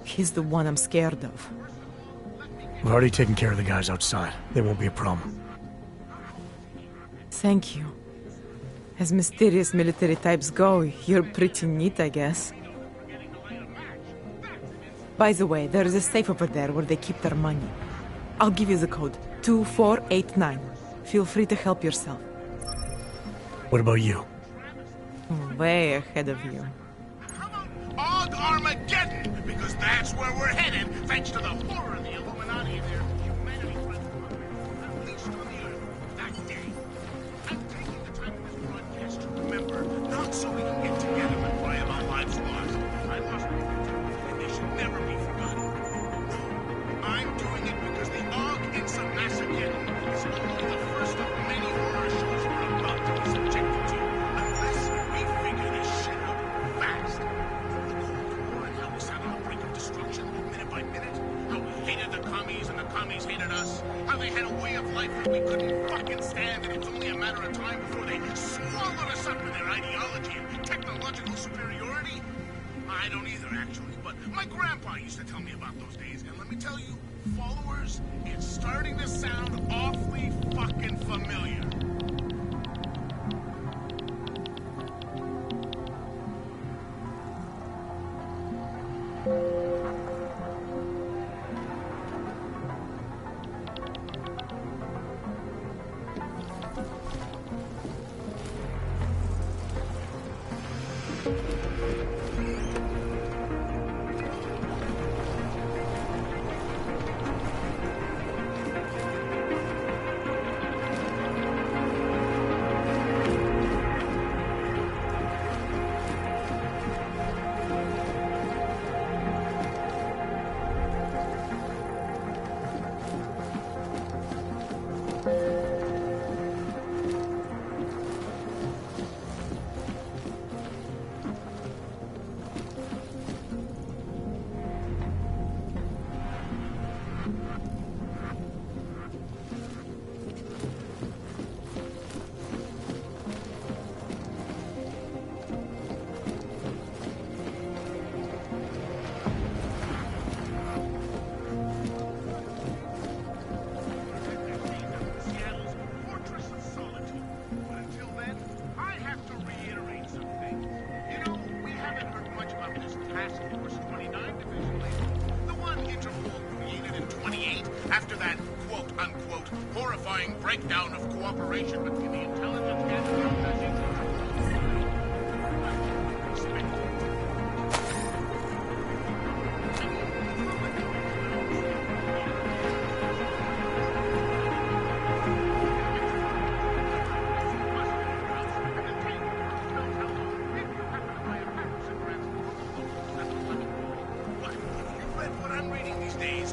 He's the one I'm scared of. We've already taken care of the guys outside. They won't be a problem. Thank you. As mysterious military types go, you're pretty neat, I guess. By the way, there is a safe over there where they keep their money. I'll give you the code. 2489. Feel free to help yourself. What about you? Way ahead of you. Og Armageddon! Because that's where we're headed, thanks to the horror of the Illuminati and their humanity unleashed on the Earth that day. I'm taking the time of this broadcast to remember, not so we can get together and cry about lives lost. I lost my and they should never be forgotten. I'm doing it because the Og Insurmageddon is only the first of many horror shows we're about to be subjected to, unless we figure this shit out fast. How we sat on the brink of destruction, minute by minute. How we hated the commies and the commies hated us. How they had a way of life that we couldn't fucking stand, and it was only a matter of time before they swallowed us up in their ideology and technological superiority. I don't either, actually, but my grandpa used to tell me about those days, and let me tell you, followers, it's starting to sound awfully fucking familiar. After that quote-unquote horrifying breakdown of cooperation between the intelligence gathering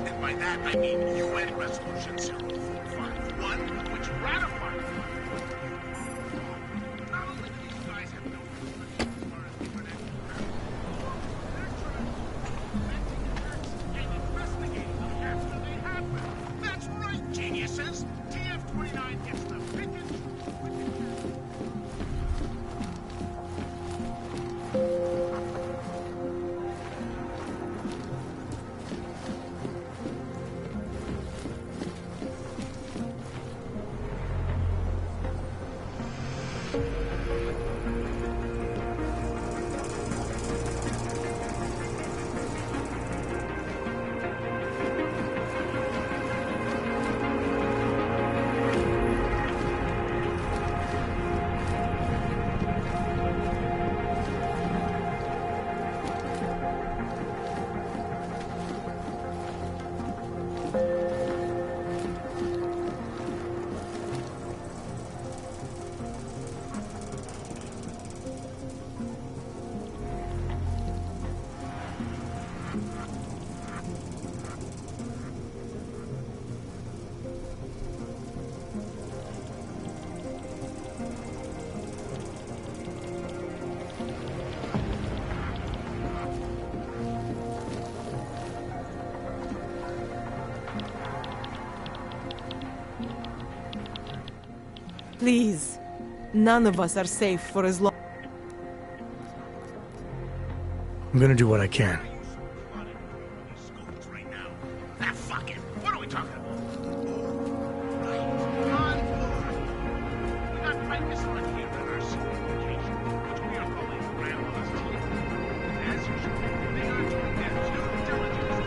and by that I mean UN Resolution 0451, which ratified. Not only do these guys have no as far as internet, and investigating them after they happen. That's right, geniuses. TF-29 gets the pick and choose. Please. None of us are safe for as long. I'm gonna do what I can. Ah, fuck it. What are we talking about? We got practice on here at our superlocation, which we are calling Grandma's Team. As usual, they are doing their due diligence.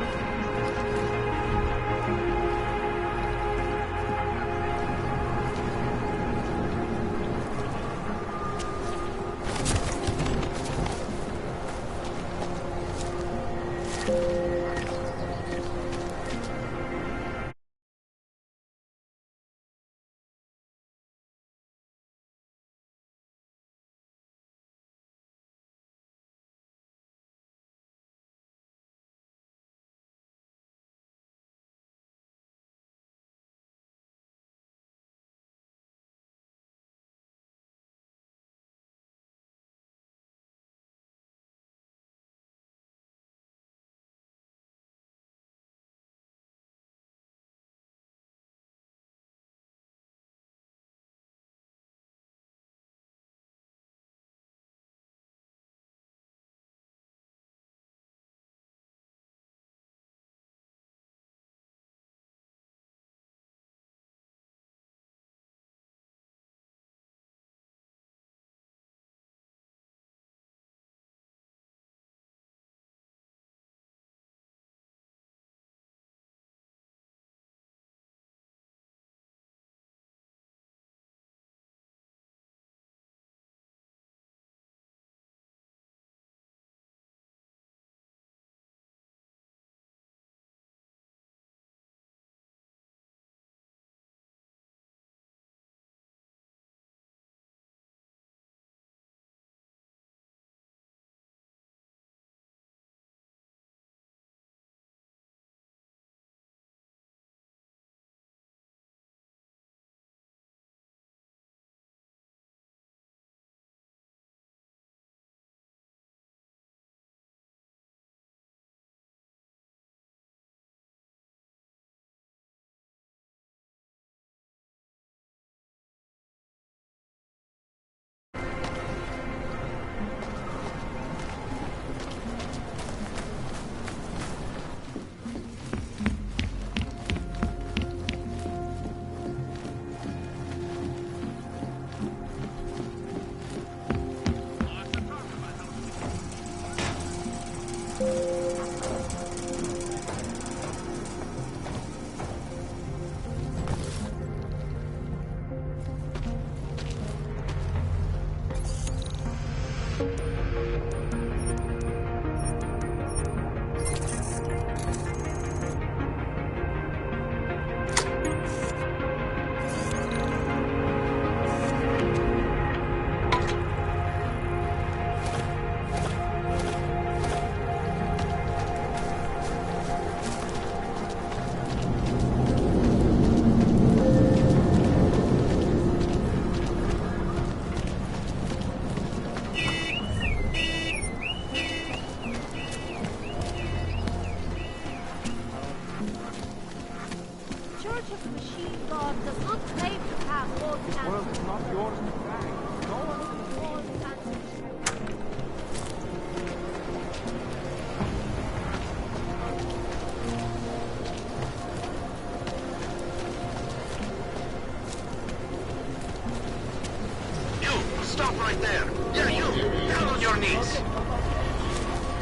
Stop right there! Yeah, you! Down on your knees!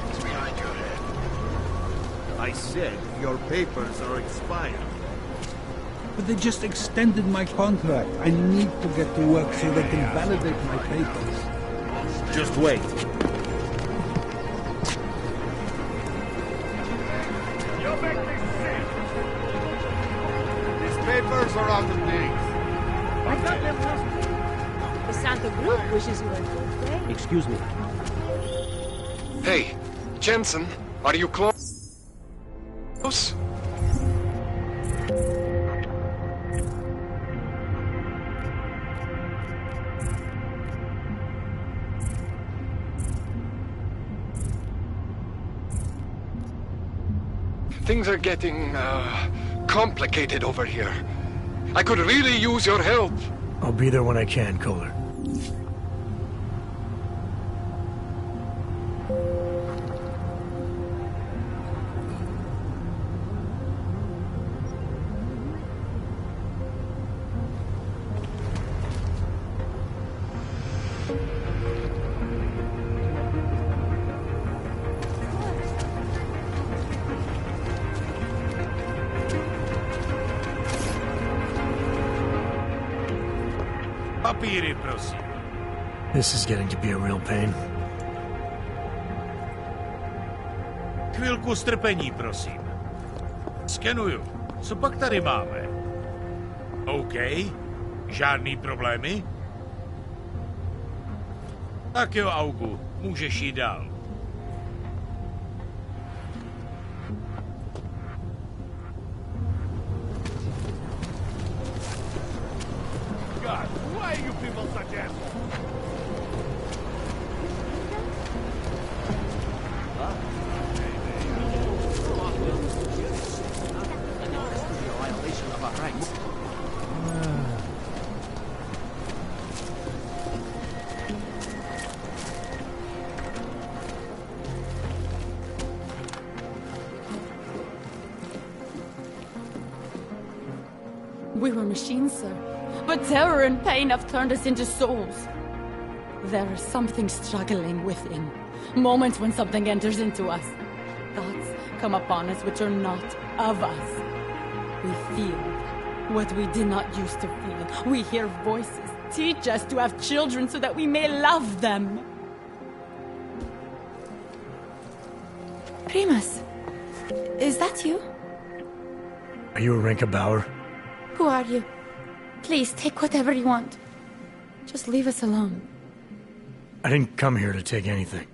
It's behind your head. I said your papers are expired. But they just extended my contract. I need to get to work so they can validate my papers. Just wait. You make me sick! These papers are out of date. I got them last. The Santa Group wishes you a good day. Excuse me. Hey, Jensen, are you close? Things are getting, complicated over here. I could really use your help. I'll be there when I can, Kohler. Papíry, prosím. This is getting to be a real pain. Chvilku strpení, prosím. Skenuju. Co pak tady máme? OK. Žádný problémy? Tak jo, Augu. Můžeš jít dál. God, why are you people such assholes? Violation of our rights. We were machines, sir. But terror and pain have turned us into souls. There is something struggling within. Moments when something enters into us. Thoughts come upon us which are not of us. We feel what we did not used to feel. We hear voices teach us to have children so that we may love them. Primus, is that you? Are you Arinka Bauer? Who are you? Please, take whatever you want. Just leave us alone. I didn't come here to take anything.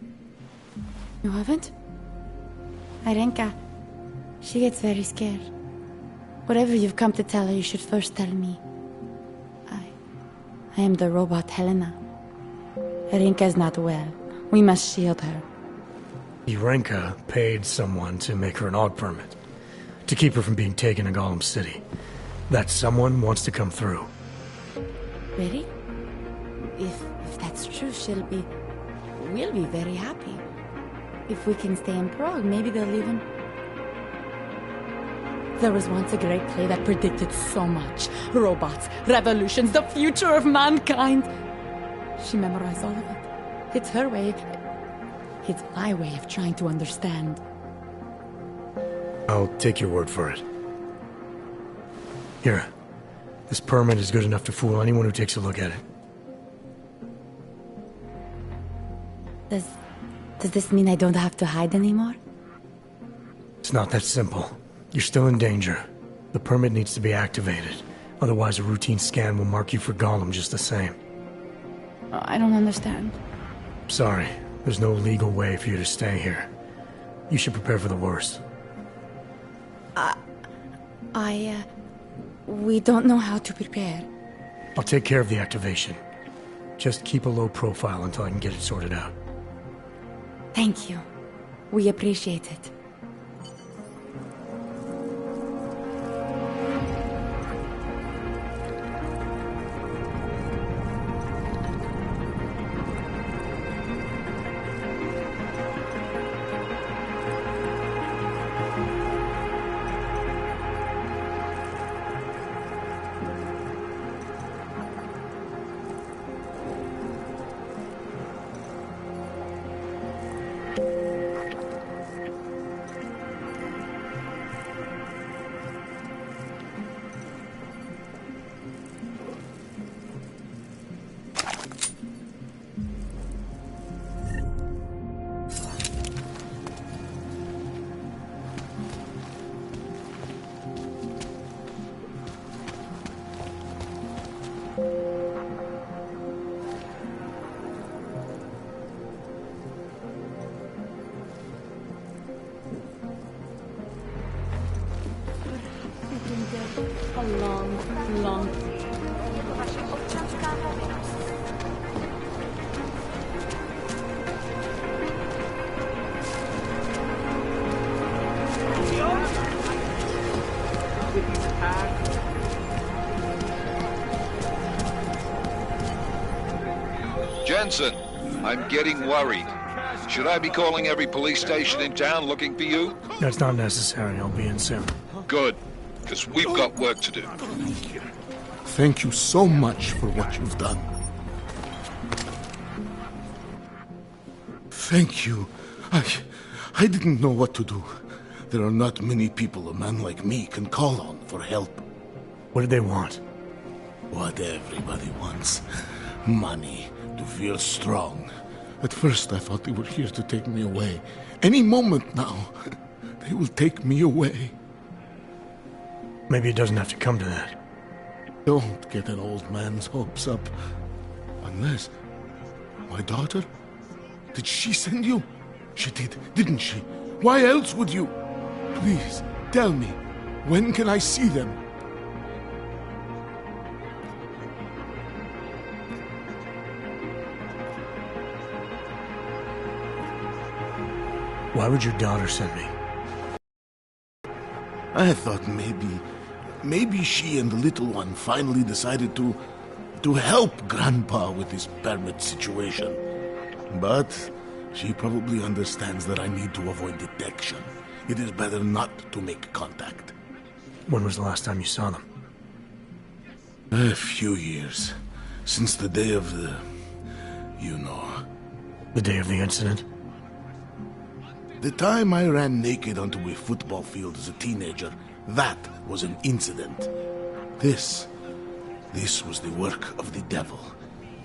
You haven't? Arinka, she gets very scared. Whatever you've come to tell her, you should first tell me. I am the robot Helena. Arinka is not well. We must shield her. Arinka paid someone to make her an AUG permit. To keep her from being taken to Golem City. That someone wants to come through. Really? If that's true, we'll be very happy. If we can stay in Prague, maybe they'll even... There was once a great play that predicted so much. Robots, revolutions, the future of mankind. She memorized all of it. It's her way. It's my way of trying to understand. I'll take your word for it. Here. This permit is good enough to fool anyone who takes a look at it. Does this mean I don't have to hide anymore? It's not that simple. You're still in danger. The permit needs to be activated. Otherwise, a routine scan will mark you for Golem just the same. I don't understand. Sorry. There's no legal way for you to stay here. You should prepare for the worst. We don't know how to prepare. I'll take care of the activation. Just keep a low profile until I can get it sorted out. Thank you. We appreciate it. Hansen, I'm getting worried. Should I be calling every police station in town looking for you? That's not necessary. I'll be in soon. Good, because we've got work to do. Thank you so much for what you've done. Thank you. I didn't know what to do. There are not many people a man like me can call on for help. What did they want? What everybody wants. Money, to feel strong. At first I thought they were here to take me away. Any moment now, they will take me away. Maybe it doesn't have to come to that. Don't get an old man's hopes up. Unless... my daughter? Did she send you? She did, didn't she? Why else would you? Please, tell me. When can I see them? Why would your daughter send me? I thought maybe she and the little one finally decided to help Grandpa with his permit situation. But she probably understands that I need to avoid detection. It is better not to make contact. When was the last time you saw them? A few years. Since the day of the... you know. The day of the incident? The time I ran naked onto a football field as a teenager, that was an incident. This was the work of the devil.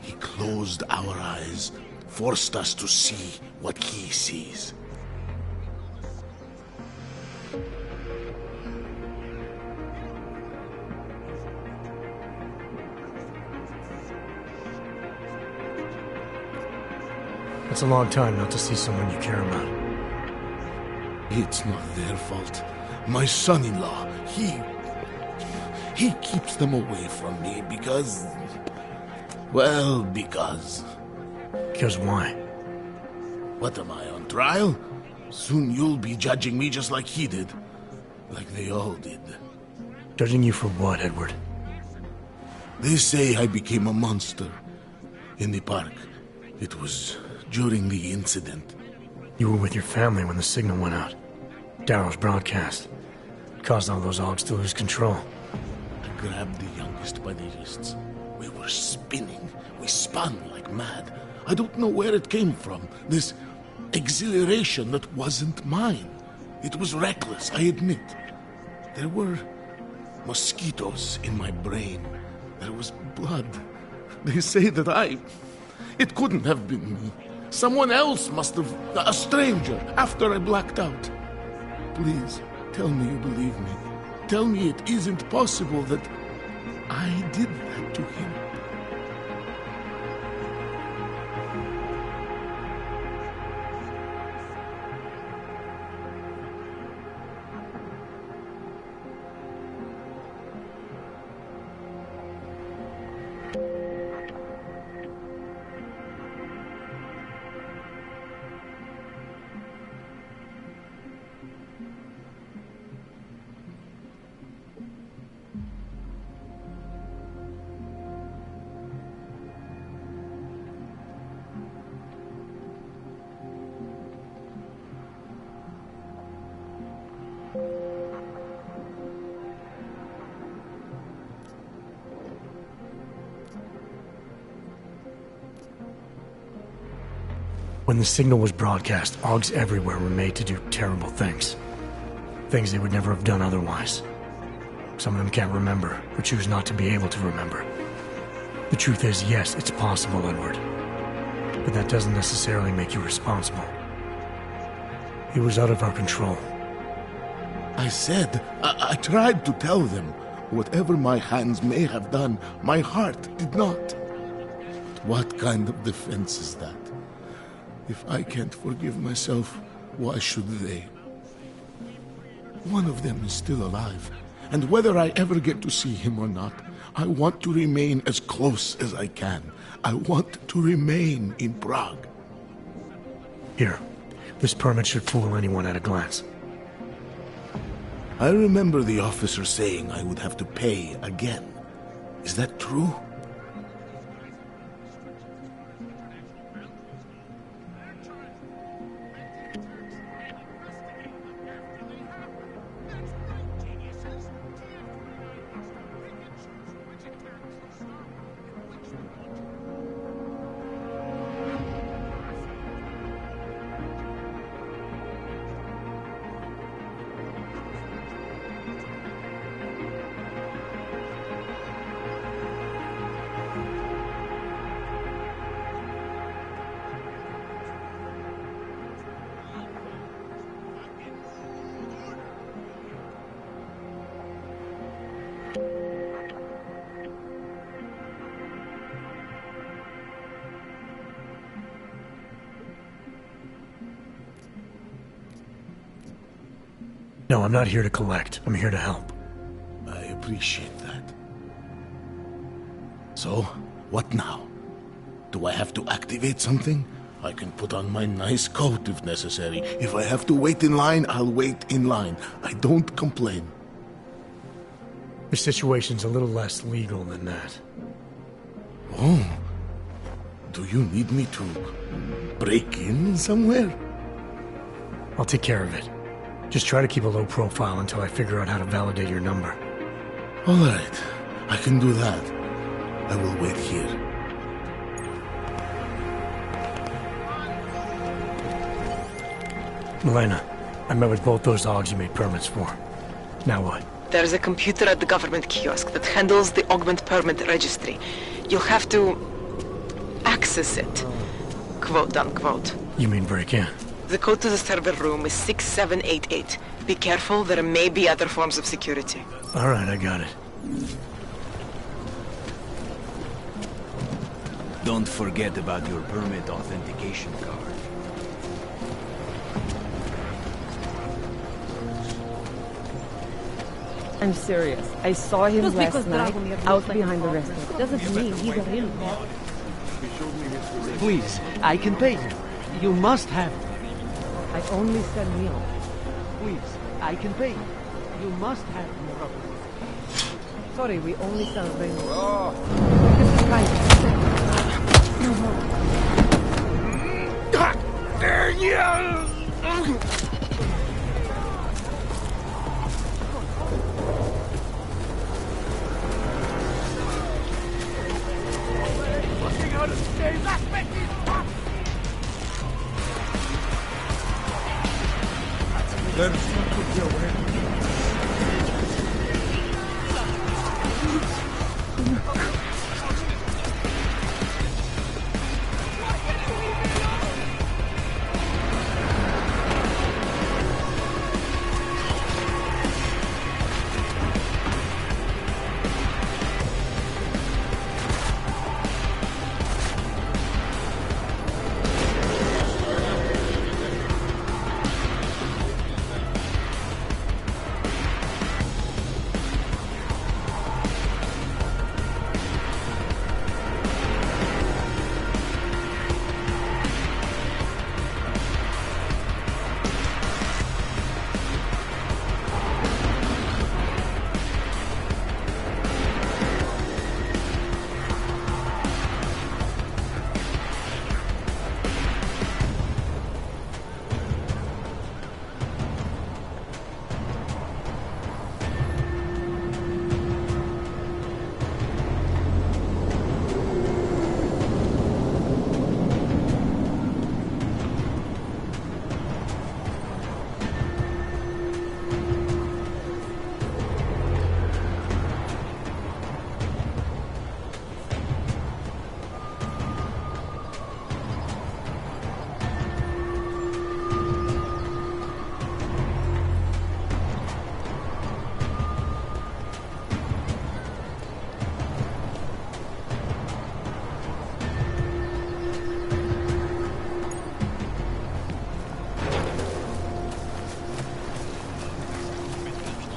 He closed our eyes, forced us to see what he sees. That's a long time not to see someone you care about. It's not their fault. My son-in-law, he keeps them away from me because... well, because... Because why? What am I, on trial? Soon you'll be judging me just like he did. Like they all did. Judging you for what, Edward? They say I became a monster. In the park. It was during the incident. You were with your family when the signal went out. Darrow's broadcast. It caused all those Augs to lose control. I grabbed the youngest by the wrists. We were spinning. We spun like mad. I don't know where it came from. This exhilaration that wasn't mine. It was reckless, I admit. There were mosquitoes in my brain. There was blood. They say that it couldn't have been me. Someone else must have... a stranger, after I blacked out. Please, tell me you believe me. Tell me it isn't possible that I did that to him. When the signal was broadcast, Augs everywhere were made to do terrible things. Things they would never have done otherwise. Some of them can't remember, or choose not to be able to remember. The truth is, yes, it's possible, Edward. But that doesn't necessarily make you responsible. It was out of our control. I said, I tried to tell them. Whatever my hands may have done, my heart did not. But what kind of defense is that? If I can't forgive myself, why should they? One of them is still alive, and whether I ever get to see him or not, I want to remain as close as I can. I want to remain in Prague. Here, this permit should fool anyone at a glance. I remember the officer saying I would have to pay again. Is that true? No, I'm not here to collect. I'm here to help. I appreciate that. So, what now? Do I have to activate something? I can put on my nice coat if necessary. If I have to wait in line, I'll wait in line. I don't complain. The situation's a little less legal than that. Oh. Do you need me to break in somewhere? I'll take care of it. Just try to keep a low profile until I figure out how to validate your number. All right. I can do that. I will wait here. Milena, I met with both those dogs you made permits for. Now what? There's a computer at the government kiosk that handles the augment permit registry. You'll have to access it, quote unquote. You mean break in? The code to the server room is 6788. Be careful, there may be other forms of security. All right, I got it. Don't forget about your permit authentication card. I'm serious. I saw him last night out behind the restaurant. Doesn't mean he's a real man. Please, I can pay you. You must have it. I only sell meals. Please, I can pay you. You must have it. Sorry, we only sell rainbows. Oh. This is right. No more. God dare you!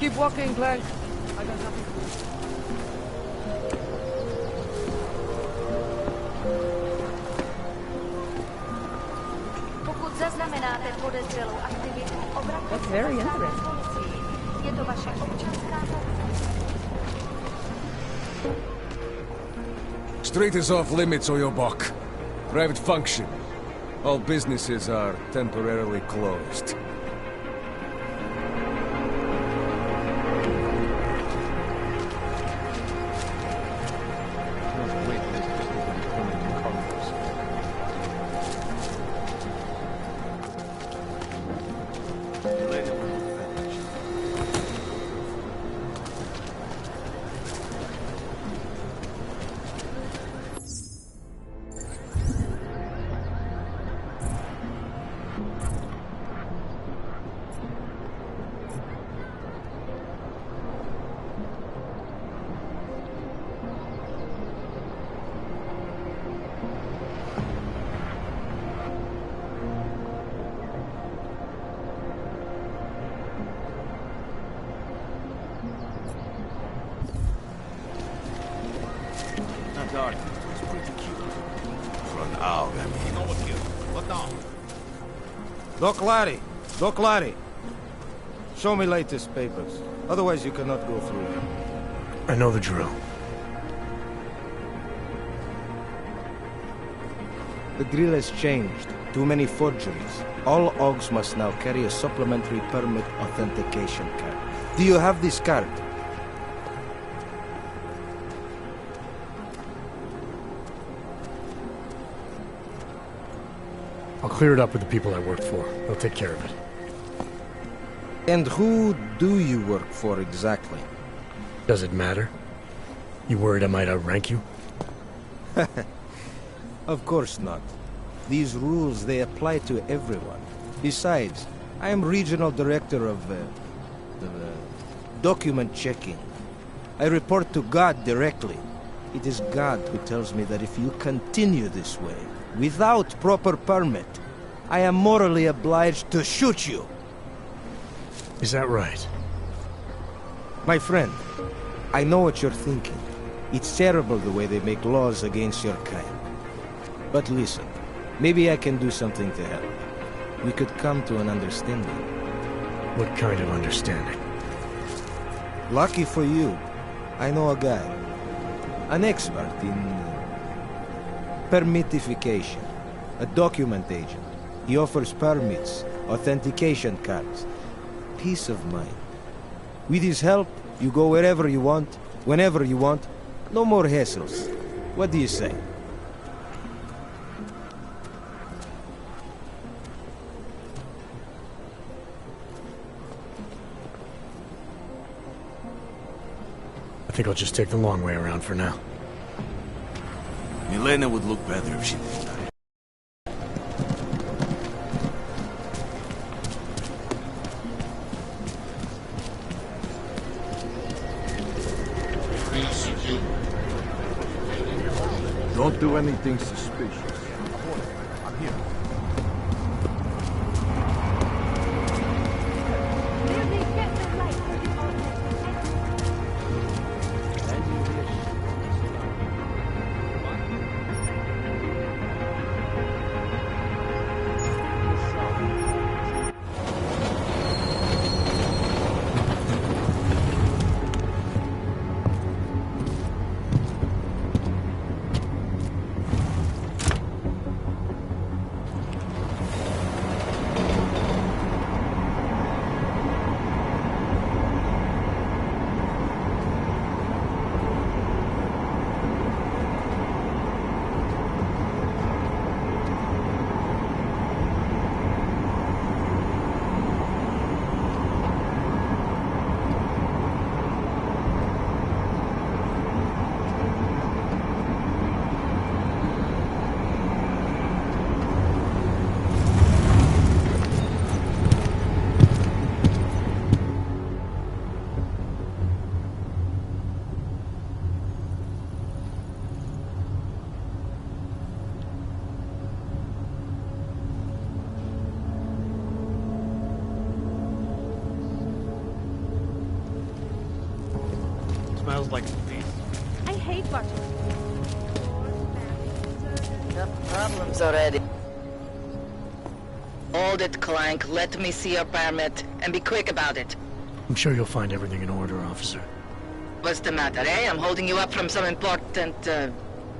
Keep walking, Clank. I got nothing to do. Pokud zaznamenáte podezřelou aktivitu, That's very interesting. je to vaše občanská záležitost. Street is off limits, Oyobok. Private function. All businesses are temporarily closed. started, it was pretty cute. For an AUG, I mean. What now? Doc Larry. Show me latest papers. Otherwise you cannot go through them. I know the drill. The drill has changed. Too many forgeries. All AUGs must now carry a supplementary permit authentication card. Do you have this card? I'll clear it up with the people I work for. They'll take care of it. And who do you work for exactly? Does it matter? You worried I might outrank you? Of course not. These rules, they apply to everyone. Besides, I am regional director of document checking. I report to God directly. It is God who tells me that if you continue this way, without proper permit, I am morally obliged to shoot you. Is that right? My friend, I know what you're thinking. It's terrible the way they make laws against your kind. But listen, maybe I can do something to help. We could come to an understanding. What kind of understanding? Lucky for you, I know a guy. An expert in permitification. A document agent. He offers permits, authentication cards. Peace of mind. With his help, you go wherever you want, whenever you want. No more hassles. What do you say? I think I'll just take the long way around for now. Milena would look better if she did that. Don't do anything suspicious. I'm here. Smells like space. I hate butter. Enough problems already. Hold it, Clank. Let me see your permit, and be quick about it. I'm sure you'll find everything in order, officer. What's the matter, eh? I'm holding you up from some important,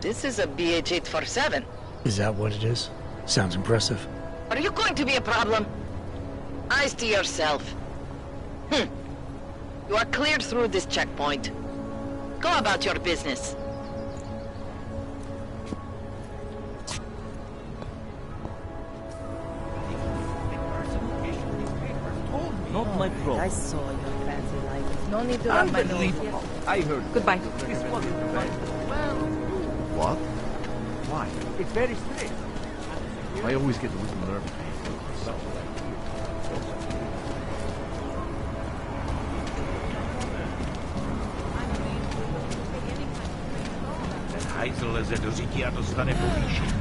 This is a BH-847. Is that what it is? Sounds impressive. Are you going to be a problem? Eyes to yourself. You are cleared through this checkpoint. Go about your business. Not my problem. I saw your fancy lights. No need to I'm rub my nose. I heard. Goodbye. This wasn't bad. Well, What? why? It's very strange. I always get a little nervous. Ten hajzl leze do říky a dostane povýšení.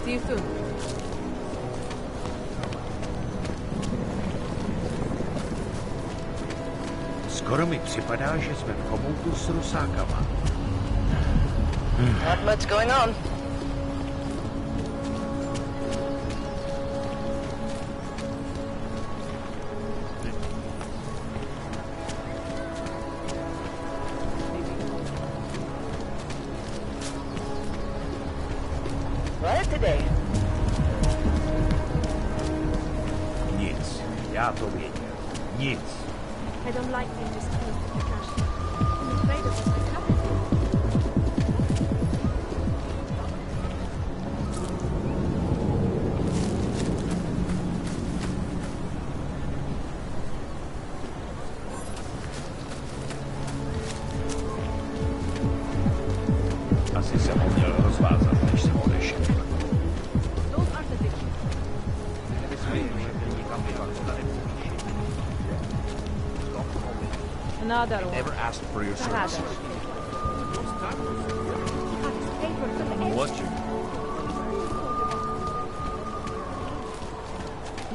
See you soon. Skoro mi připadá, že jsme v komoutu s rusákama. Not much going on. What today? Nic. Já to věděl. Nic. I don't like being this close to the cash. I'm afraid of what's happening. Asi jsem ho měl rozvázat, než jsem odešel. Those are the victims. Another one. Never asked for your services. What you?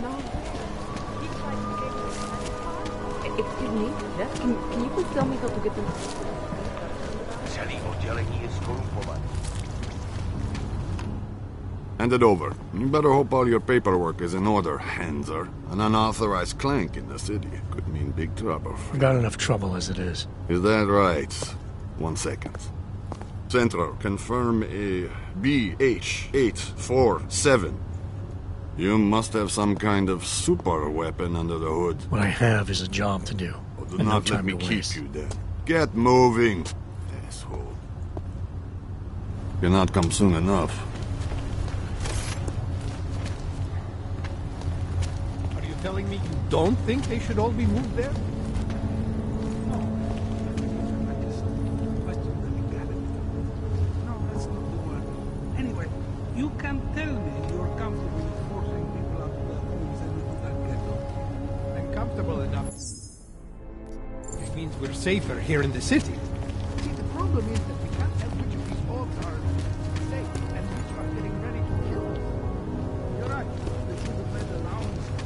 No. Excuse me, yes? Can you please tell me how to get in? Celý oddělení je skorumpované. Hand it over. You better hope all your paperwork is in order, Hanser. An unauthorized clank in the city could mean big trouble. We got enough trouble as it is. Is that right? 1 second. Central, confirm a BH-847. You must have some kind of super weapon under the hood. What I have is a job to do. Do and not no let time me to keep waste. you then. Get moving, asshole. Cannot come soon enough. Are you telling me you don't think they should all be moved there? No. I just question whether we got it. No, that's not the word. Anyway, you can tell me you're comfortable with forcing people out of their homes and into that ghetto. I'm comfortable enough. It means we're safer here in the city. See, the problem is that we can't tell which of these orcs are safe and which are getting ready to kill us. You're right. They should have made allowances.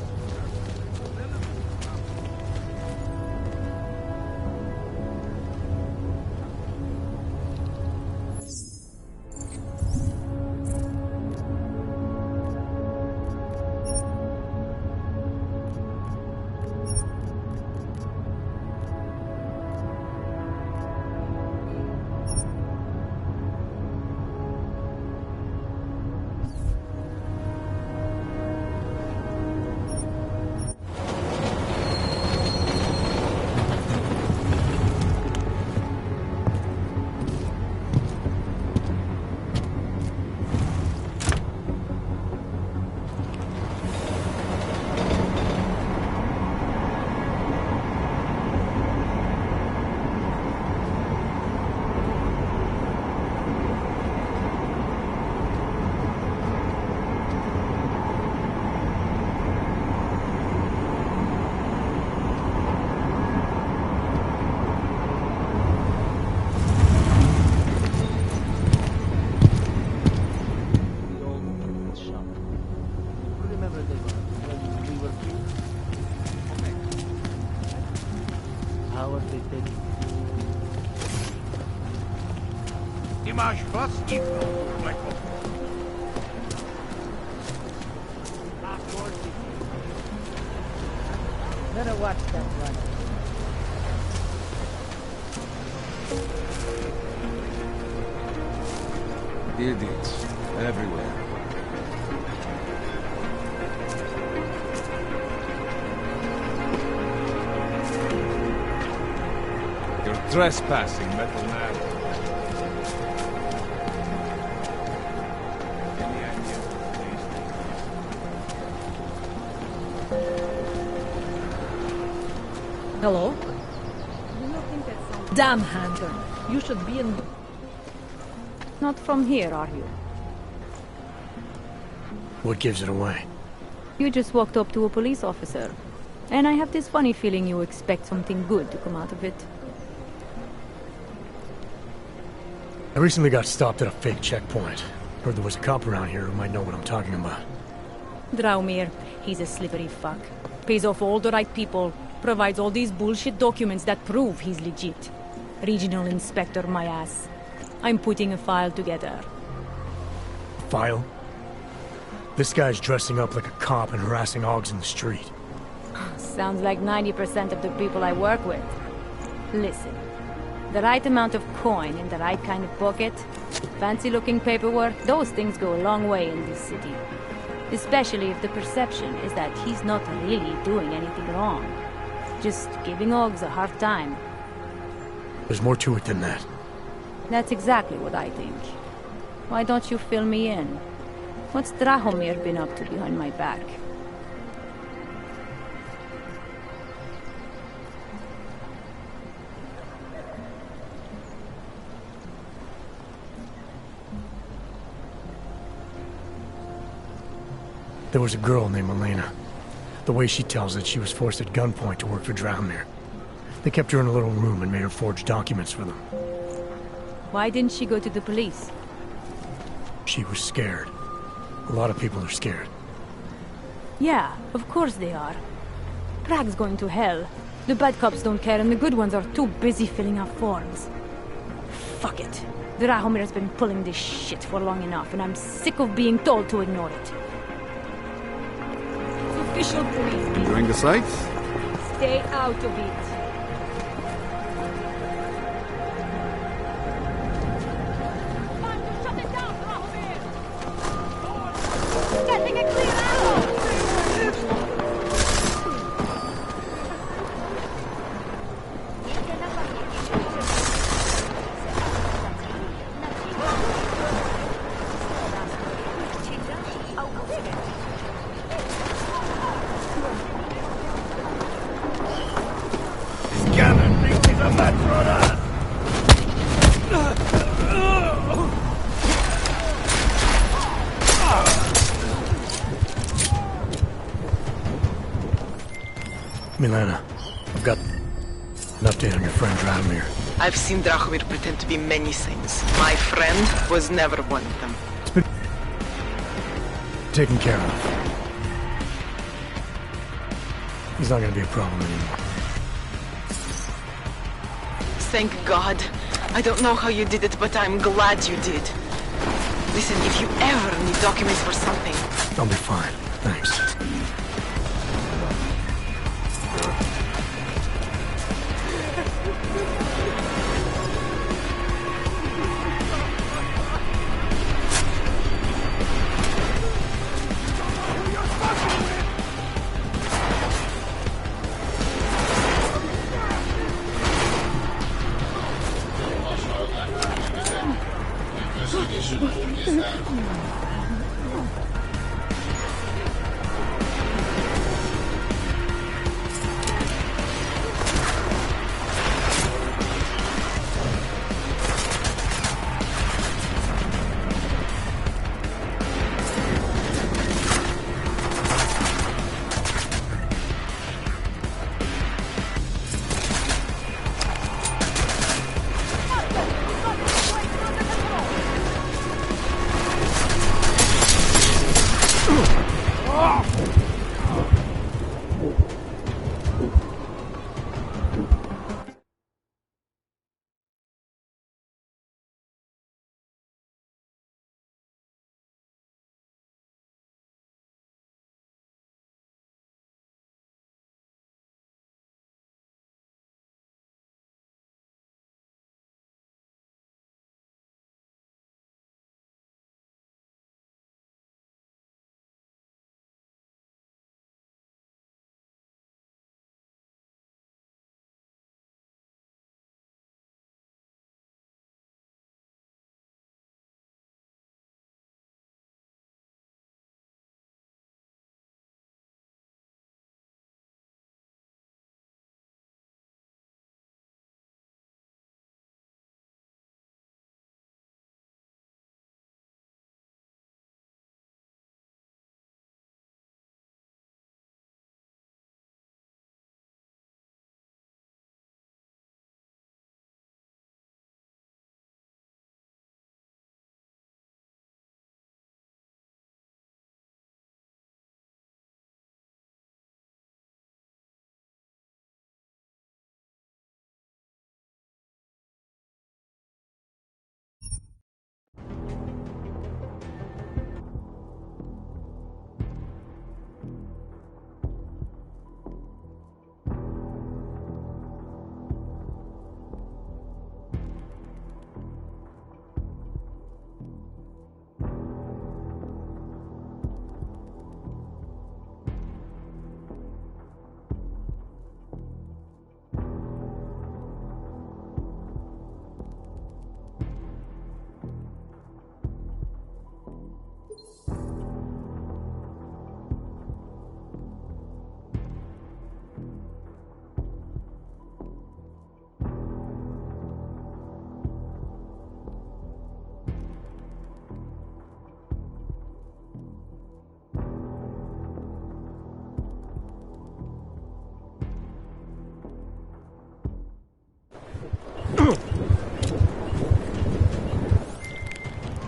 Ty máš vlastní Blacko. Better watch that one. Idiots. Everywhere. You're trespassing, Metal Man. Hello? Do you think that sounds... Damn, Hunter. You should be in... Not from here, are you? What gives it away? You just walked up to a police officer. And I have this funny feeling you expect something good to come out of it. I recently got stopped at a fake checkpoint. Heard there was a cop around here who might know what I'm talking about. Draumir, he's a slippery fuck. Pays off all the right people, provides all these bullshit documents that prove he's legit. Regional inspector, my ass. I'm putting a file together. File? This guy's dressing up like a cop and harassing hogs in the street. Sounds like 90% of the people I work with. Listen, the right amount of coin in the right kind of pocket, fancy-looking paperwork, those things go a long way in this city. Especially if the perception is that he's not really doing anything wrong. Just giving hogs a hard time. There's more to it than that. That's exactly what I think. Why don't you fill me in? What's Drahomir been up to behind my back? There was a girl named Elena. The way she tells it, she was forced at gunpoint to work for Drahomir. They kept her in a little room and made her forge documents for them. Why didn't she go to the police? She was scared. A lot of people are scared. Yeah, of course they are. Prague's going to hell. The bad cops don't care and the good ones are too busy filling out forms. Fuck it. Drahomir has been pulling this shit for long enough and I'm sick of being told to ignore it. Official police. Enjoying the sights? Stay out of it. Milena, I've got an update on your friend Drahomir. I've seen Drahomir pretend to be many things. My friend was never one of them. It's been taken care of. He's not gonna be a problem anymore. Thank God. I don't know how you did it, but I'm glad you did. Listen, if you ever need documents for something... I'll be fine. Thanks.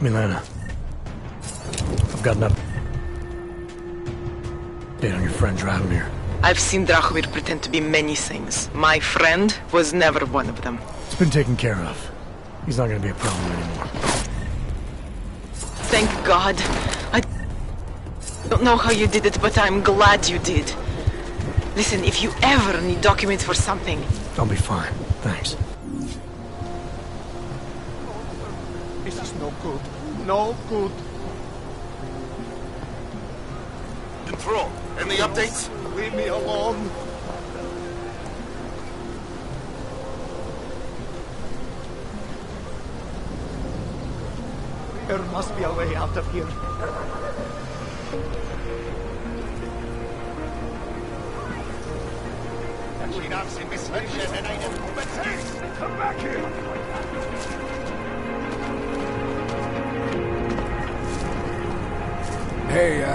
Milena, I've got an update on your friend Drahomir. I've seen Drahomir pretend to be many things. My friend was never one of them. It's been taken care of. He's not gonna be a problem anymore. Thank God. I don't know how you did it, but I'm glad you did. Listen, if you ever need documents for something... I'll be fine. Thanks. This is no good. No good. Control, any updates? Leave me alone. There must be a way out of here. Come back here! Hey,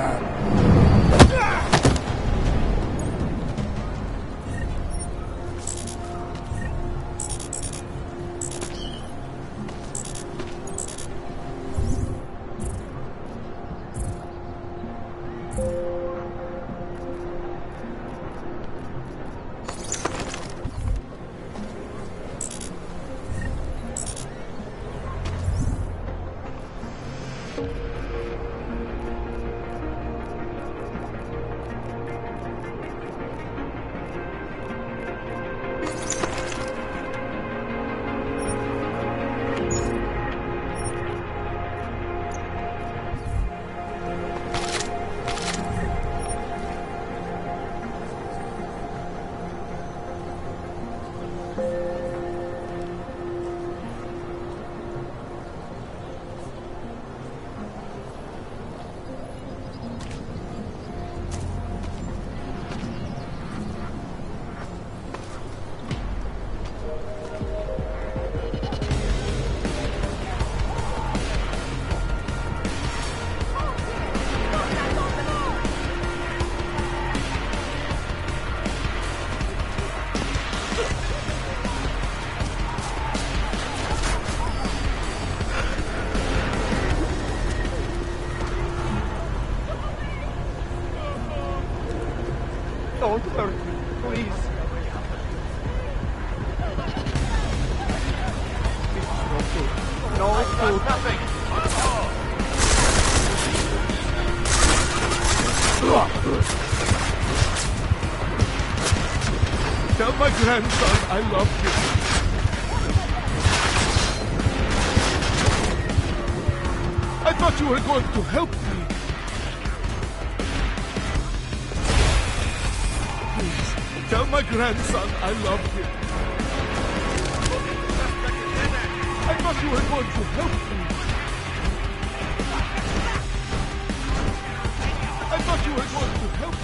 Don't hurt me, please. No good. Nothing. Tell my grandson I love you. I thought you were going to help me. Tell my grandson I love him. I thought you were going to help me. I thought you were going to help me.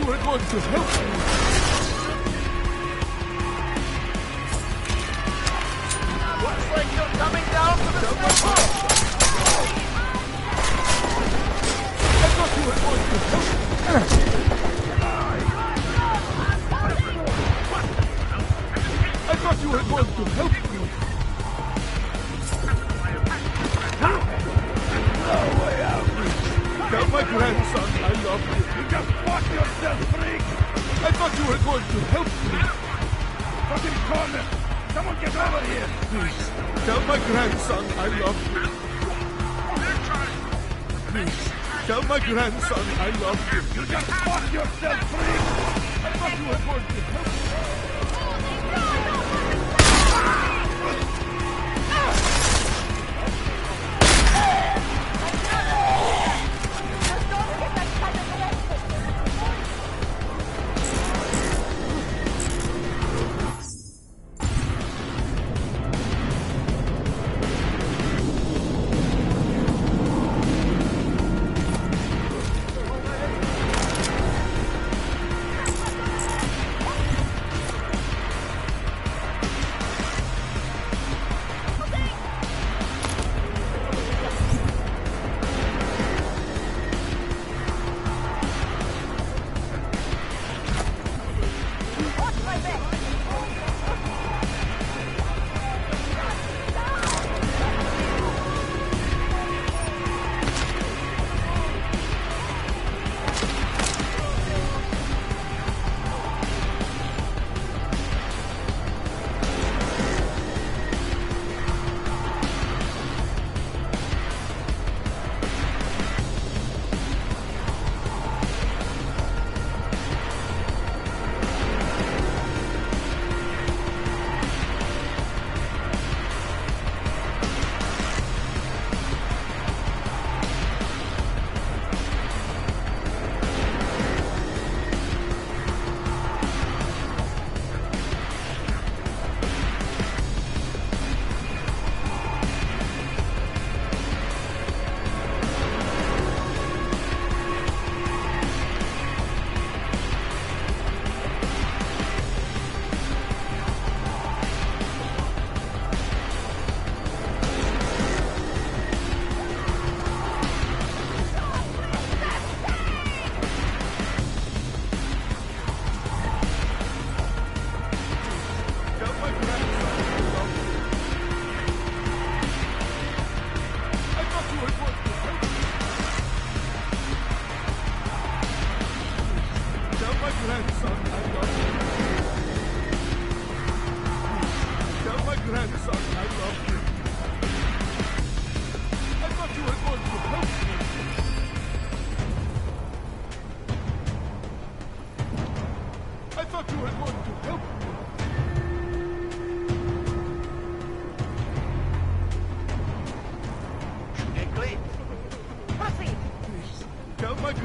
you were going to help me. Looks like you're coming down to the floor. I thought you were going to help me. I thought you were going to help me. No way out. Tell my grandson I love you. You just fought yourself, freak. I thought you were going to help me. Fucking corner. Someone get over here. Please, tell my grandson I love you. Please, tell my grandson I love you. You just fought yourself, freak. I thought you were going to help me.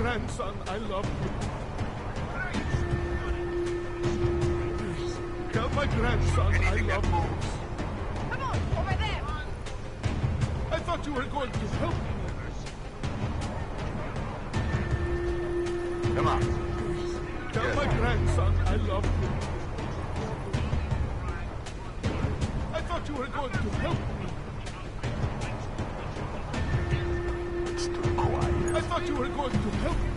Grandson, I love you. Please, tell my grandson I love you. Come on, over there. I thought you were going to help me. Come on. Please, tell my grandson I love you. I thought you were going to help me. It's too quiet. I thought you were going to help me.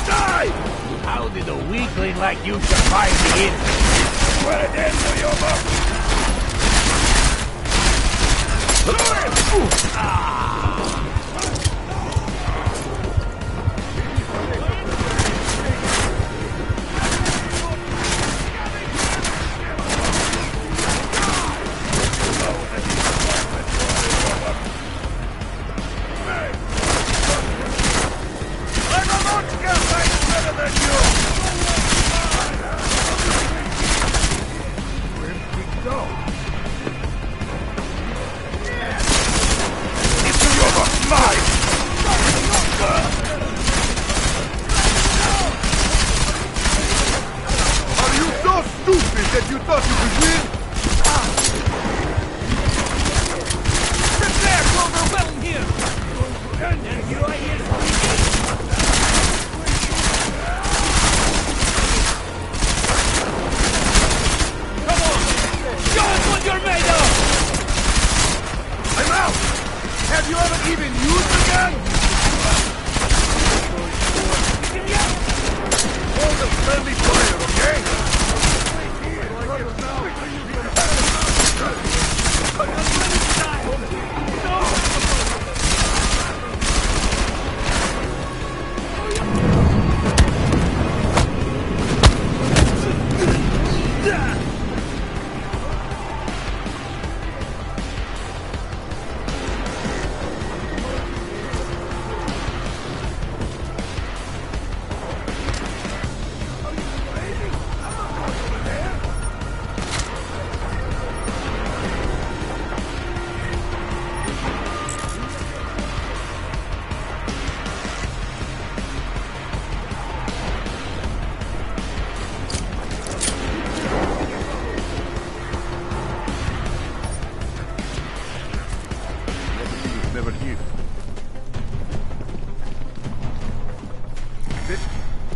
Die! How did a weakling like you survive the incident? Well, it ends with your mouth!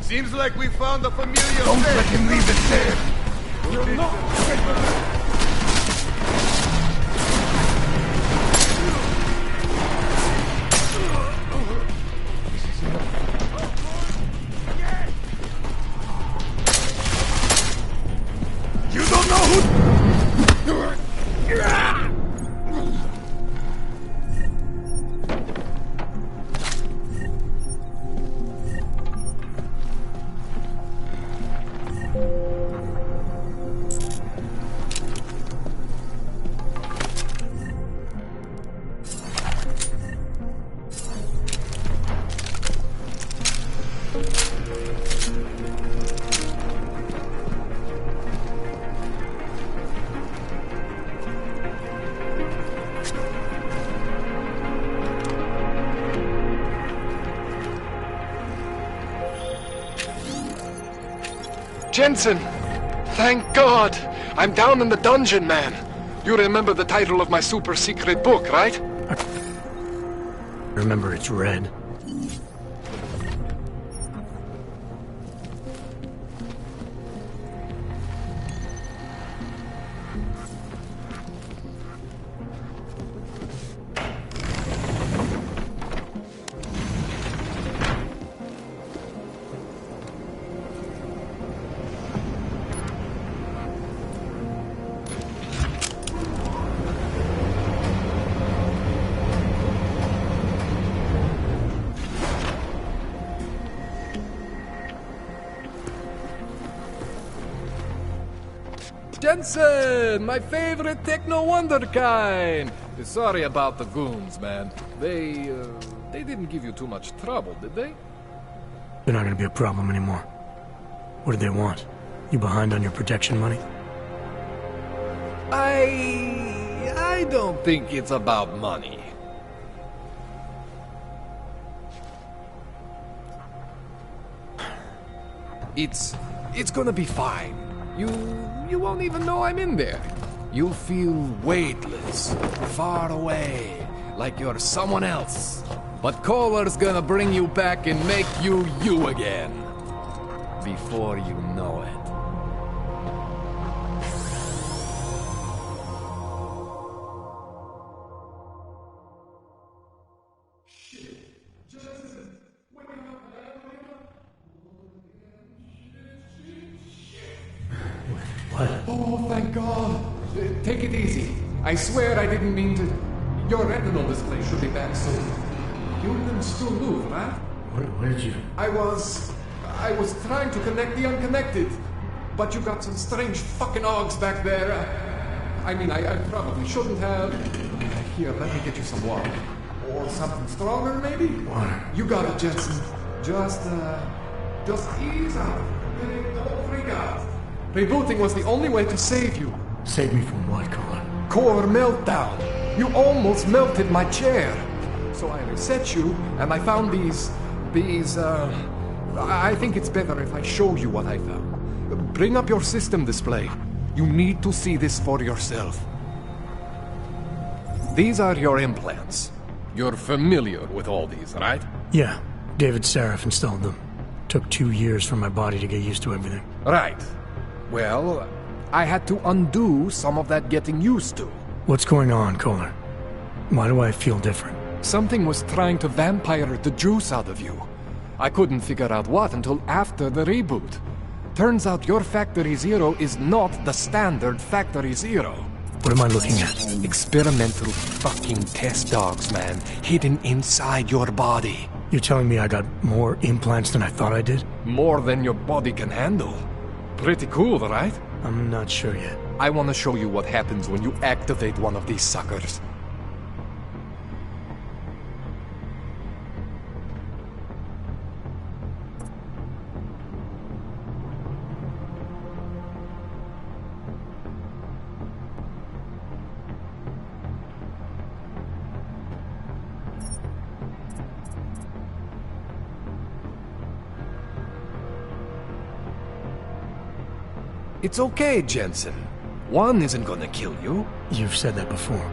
Seems like we found a familiar. Don't let him leave it there. You're not. You don't know who. Jensen! Thank God! I'm down in the dungeon, man. You remember the title of my super secret book, right? Remember, it's red. Jensen, my favorite techno wonderkind. Sorry about the goons, man. They didn't give you too much trouble, did they? They're not gonna be a problem anymore. What do they want? You behind on your protection money? I don't think it's about money. It's gonna be fine. You won't even know I'm in there. You'll feel weightless, far away, like you're someone else. But Kohler's gonna bring you back and make you you again. Before you know it. God. Take it easy. I swear I didn't mean to... Your retinal display should be back soon. You can still move, right? Where did you... I was trying to connect the unconnected. But you got some strange fucking ogs back there. I probably shouldn't have. Here, let me get you some water. Or something stronger, maybe? Water. You got it, Jensen. Just ease up. Don't freak out. Rebooting was the only way to save you. Save me from what, Kohler? Core meltdown. You almost melted my chair. So I reset you, and I found these, I think it's better if I show you what I found. Bring up your system display. You need to see this for yourself. These are your implants. You're familiar with all these, right? Yeah. David Sarif installed them. Took 2 years for my body to get used to everything. Right. Well, I had to undo some of that getting used to. What's going on, Kohler? Why do I feel different? Something was trying to vampire the juice out of you. I couldn't figure out what until after the reboot. Turns out your Factory Zero is not the standard Factory Zero. What am I looking at? Experimental fucking test dogs, man. Hidden inside your body. You're telling me I got more implants than I thought I did? More than your body can handle. Pretty cool, right? I'm not sure yet. I want to show you what happens when you activate one of these suckers. It's okay, Jensen. One isn't gonna kill you. You've said that before.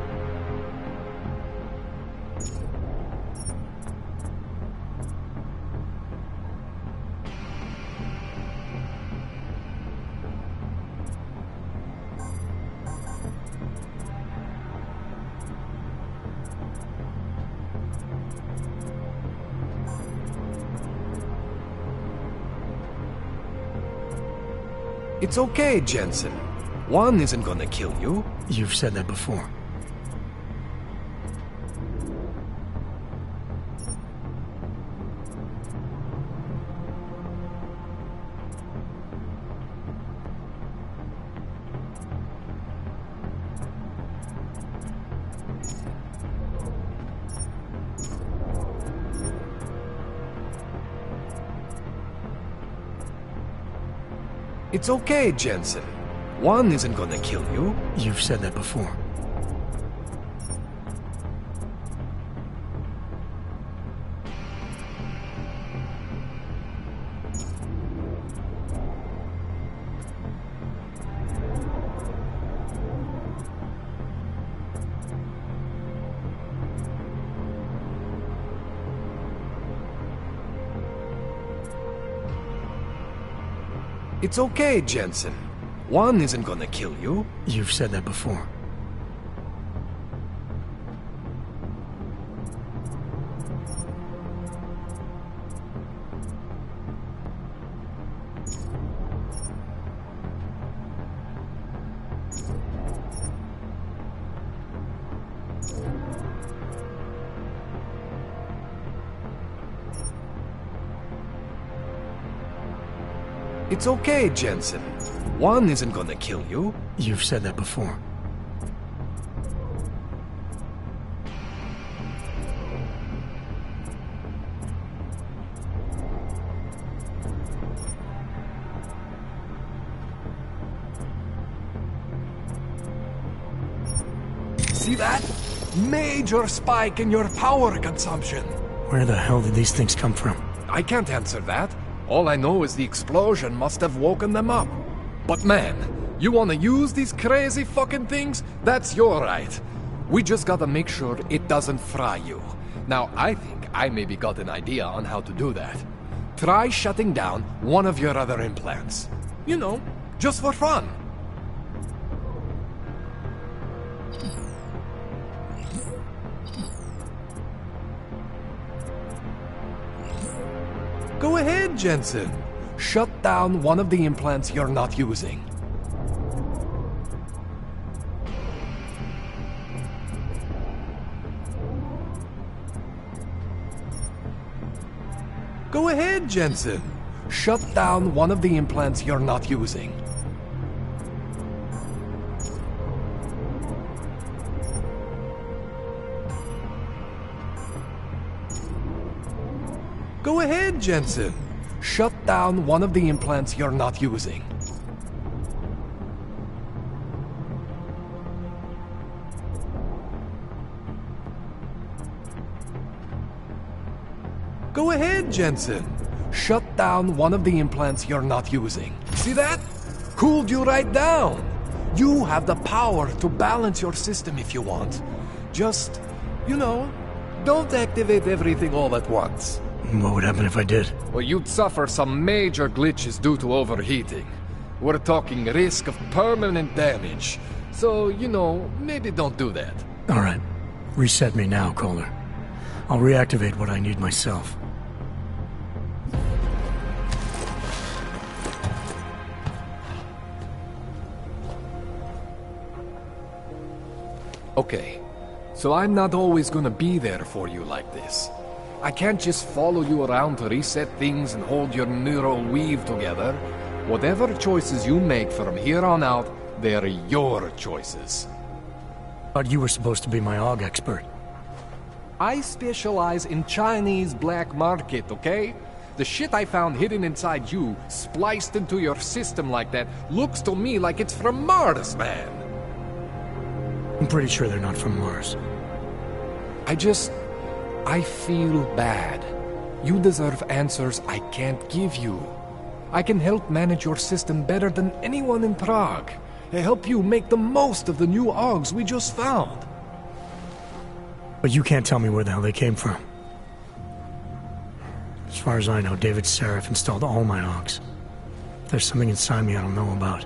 It's okay, Jensen. One isn't gonna kill you. You've said that before. It's okay, Jensen. One isn't gonna kill you. You've said that before. It's okay, Jensen. One isn't gonna kill you. You've said that before. It's okay, Jensen. One isn't gonna kill you. You've said that before. See that? Major spike in your power consumption. Where the hell did these things come from? I can't answer that. All I know is the explosion must have woken them up. But man, you wanna use these crazy fucking things? That's your right. We just gotta make sure it doesn't fry you. Now, I think I maybe got an idea on how to do that. Try shutting down one of your other implants. You know, just for fun. Go ahead, Jensen. Shut down one of the implants you're not using. Go ahead, Jensen. Shut down one of the implants you're not using. Go ahead, Jensen. Shut down one of the implants you're not using. Go ahead, Jensen. Shut down one of the implants you're not using. See that? Cooled you right down. You have the power to balance your system if you want. Just, you know, don't activate everything all at once. What would happen if I did? Well, you'd suffer some major glitches due to overheating. We're talking risk of permanent damage. So, you know, maybe don't do that. All right. Reset me now, Kohler. I'll reactivate what I need myself. Okay, so I'm not always gonna be there for you like this. I can't just follow you around to reset things and hold your neural weave together. Whatever choices you make from here on out, they're your choices. Thought you were supposed to be my AUG expert. I specialize in Chinese black market, okay? The shit I found hidden inside you, spliced into your system like that, looks to me like it's from Mars, man. I'm pretty sure they're not from Mars. I feel bad. You deserve answers I can't give you. I can help manage your system better than anyone in Prague. I help you make the most of the new AUGs we just found. But you can't tell me where the hell they came from. As far as I know, David Sarif installed all my AUGs. There's something inside me I don't know about.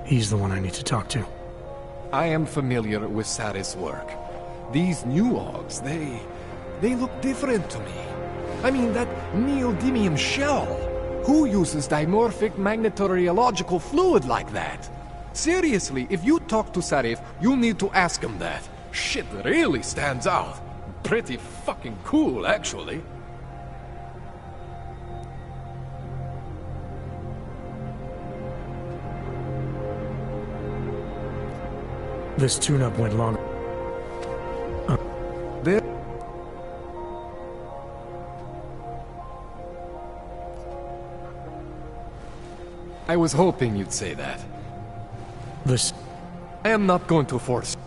He's the one I need to talk to. I am familiar with Sarif's work. These new AUGs, they look different to me. I mean, that neodymium shell. Who uses dimorphic magnetorheological fluid like that? Seriously, if you talk to Sarif, you need to ask him that. Shit really stands out. Pretty fucking cool, actually. This tune-up went long. There. I was hoping you'd say that. This. I am not going to force you.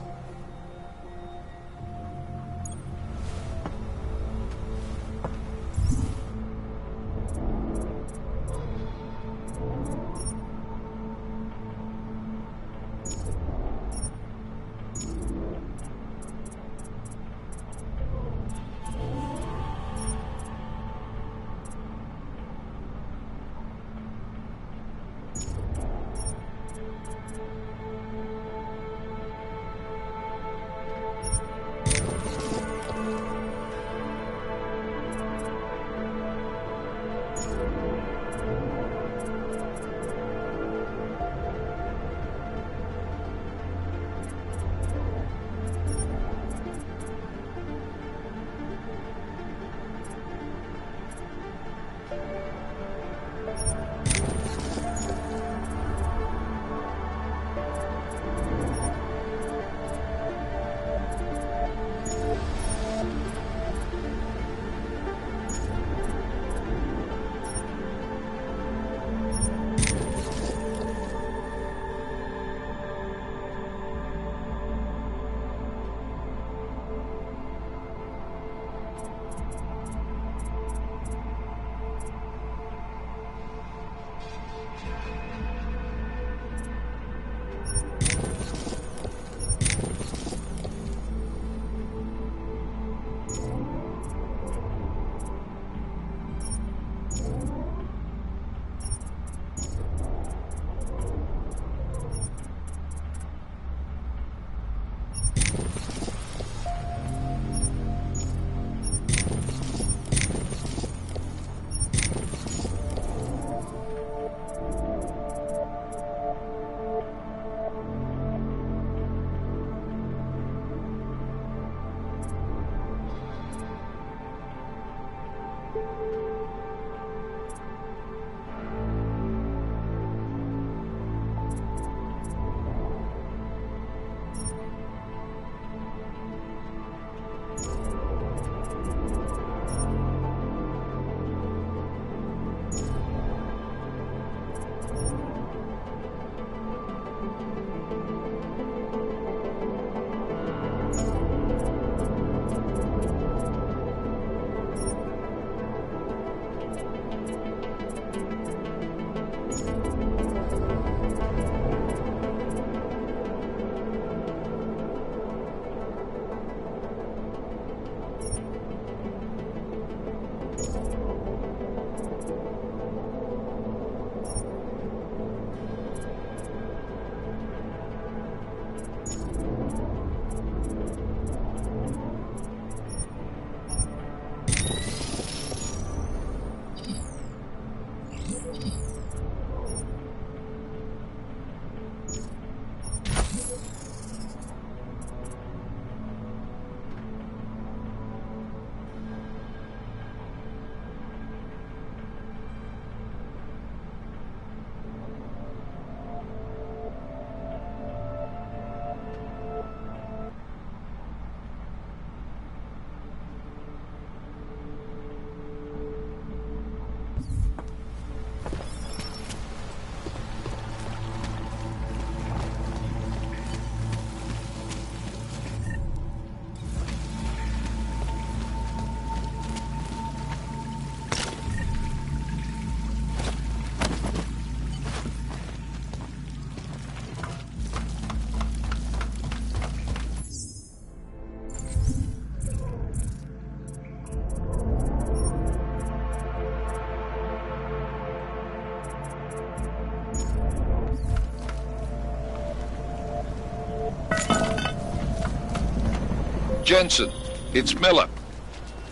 Jensen, it's Miller.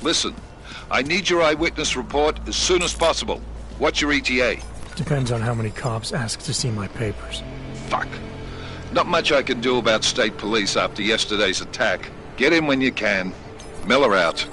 Listen, I need your eyewitness report as soon as possible. What's your ETA? Depends on how many cops ask to see my papers. Fuck. Not much I can do about state police after yesterday's attack. Get in when you can. Miller out.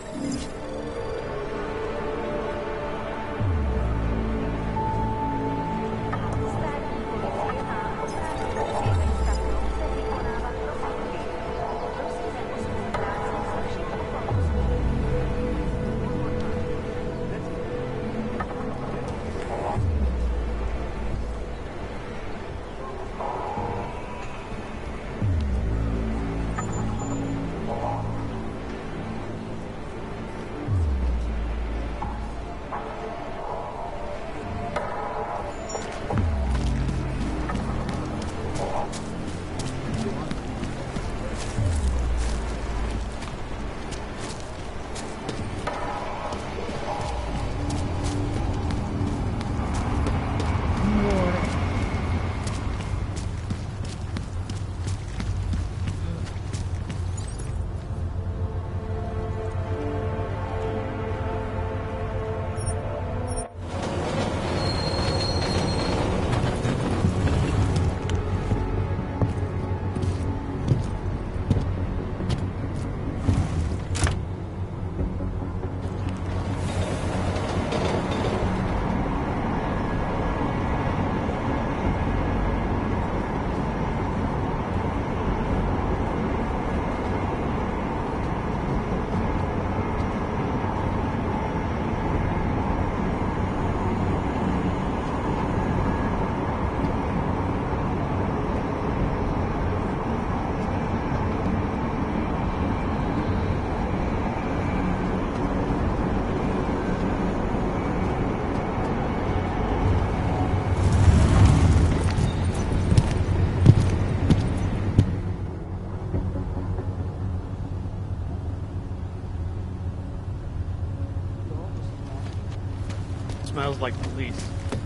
Smells like police.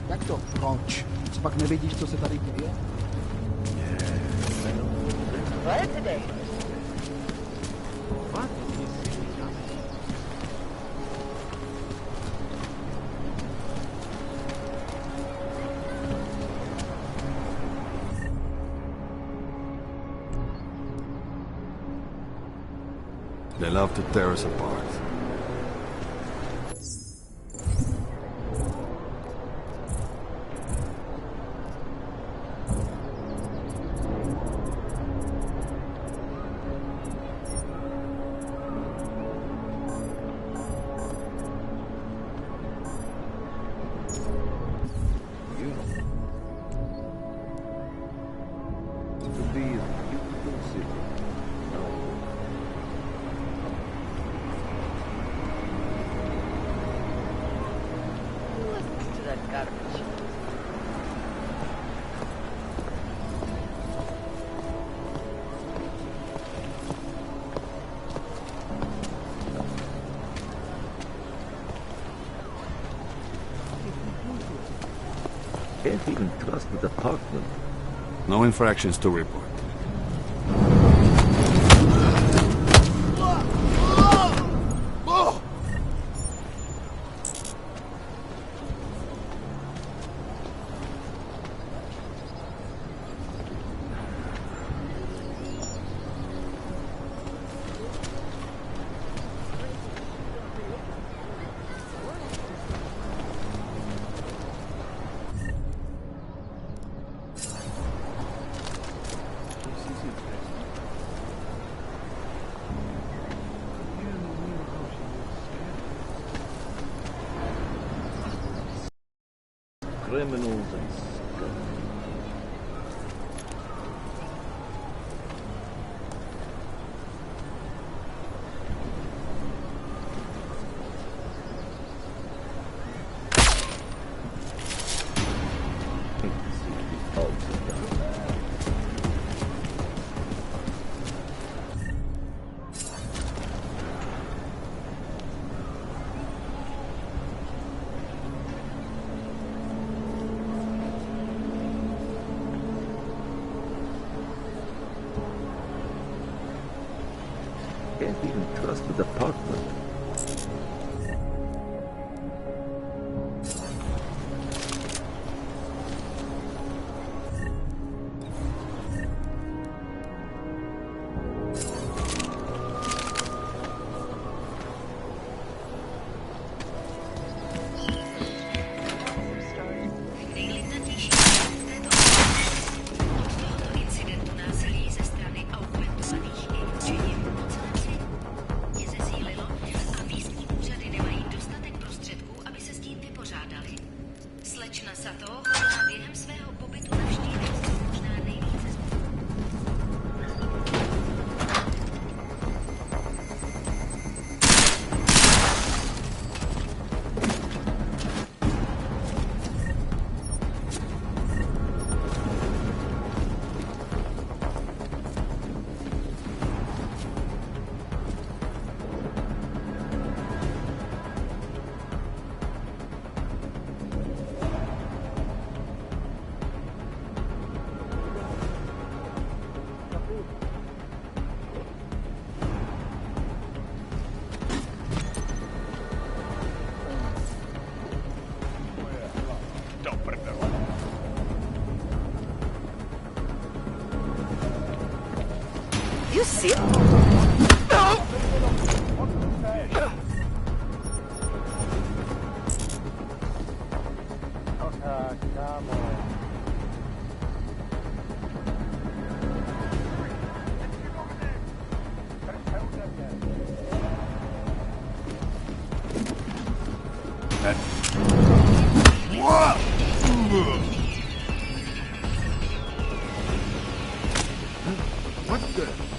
Jak to proč? Co pak nevidíš, co se tady děje? What today? What? They love to tear us apart. Can't even trust the department. No infractions to report. criminals and scum. Can't even trust the department. You see? What the?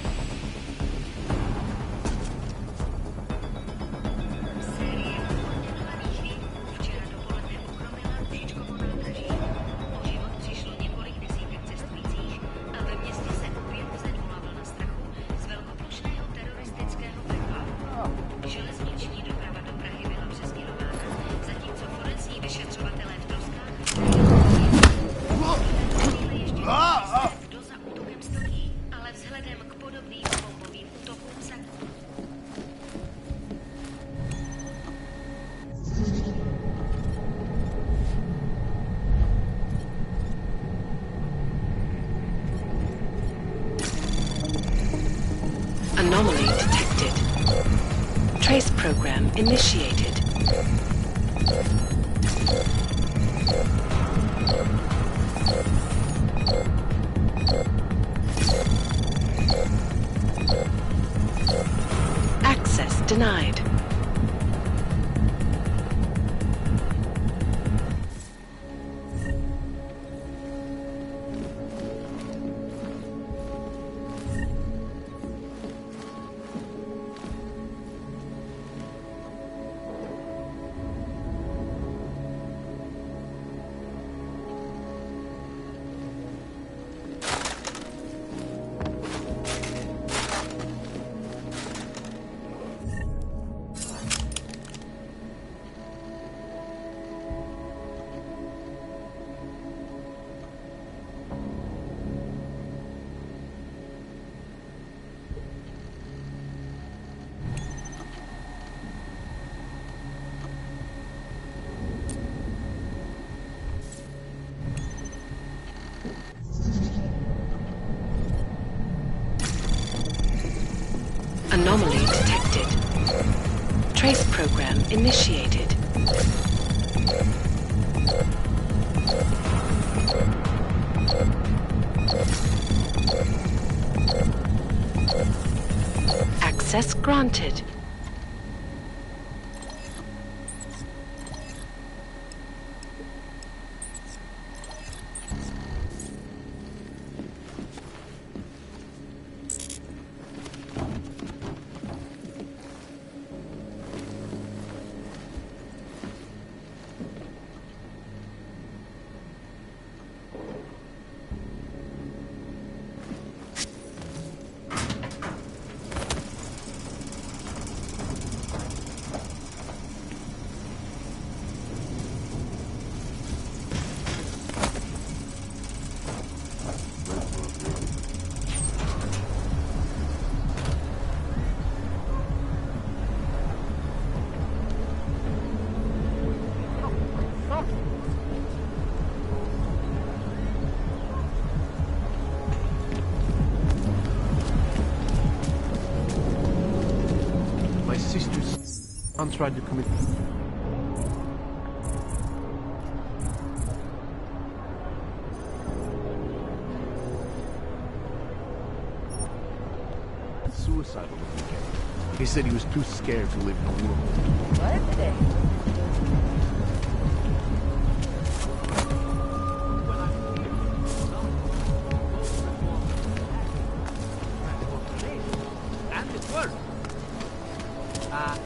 Anomaly detected. Trace program initiated. Access denied. Anomaly detected. Trace program initiated. Access granted. Khan tried to commit... suicidal with the game. He said he was too scared to live in a world. And it worked. Hello.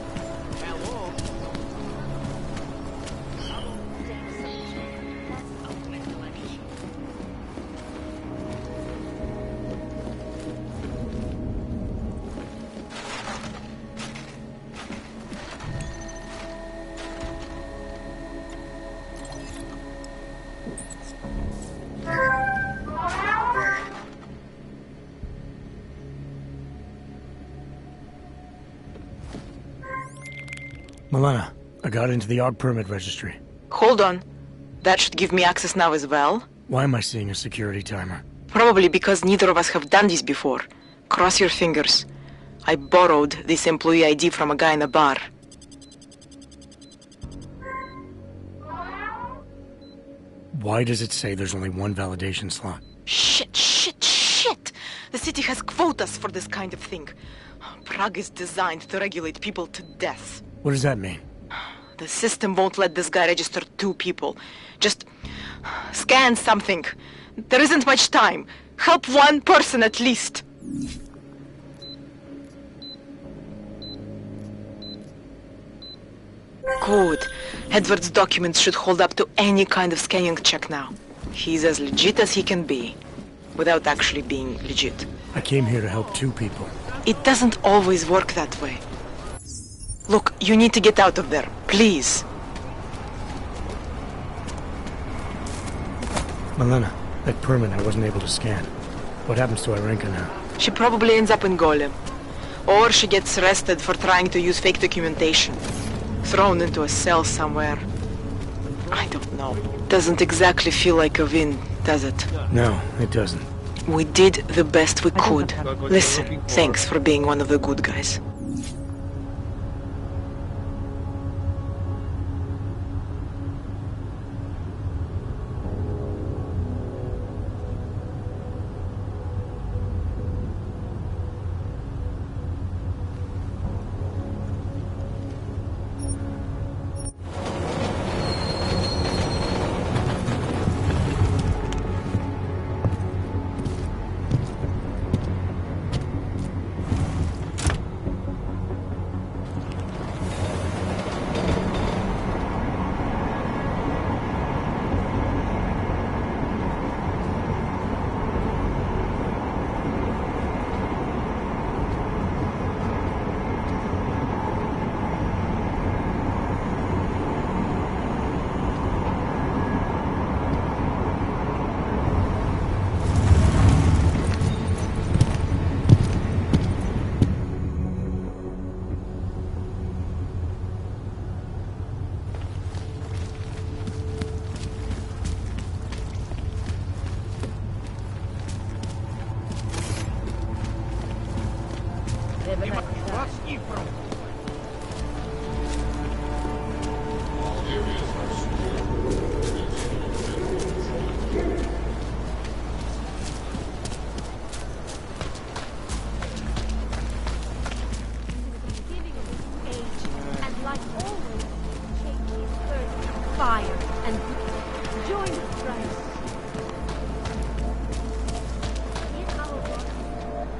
Milena, I got into the AUG permit registry. Hold on. That should give me access now as well. Why am I seeing a security timer? Probably because neither of us have done this before. Cross your fingers. I borrowed this employee ID from a guy in a bar. Why does it say there's only one validation slot? Shit! The city has quotas for this kind of thing. Prague is designed to regulate people to death. What does that mean? The system won't let this guy register 2 people. Just scan something. There isn't much time. Help 1 person at least. Good. Edward's documents should hold up to any kind of scanning check now. He's as legit as he can be, without actually being legit. I came here to help 2 people. It doesn't always work that way. Look, you need to get out of there, please. Milena, that permit I wasn't able to scan. What happens to Irenka now? She probably ends up in Golem. Or she gets arrested for trying to use fake documentation. Thrown into a cell somewhere. I don't know. Doesn't exactly feel like a win, does it? No, it doesn't. We did the best we could. Listen, thanks for being one of the good guys.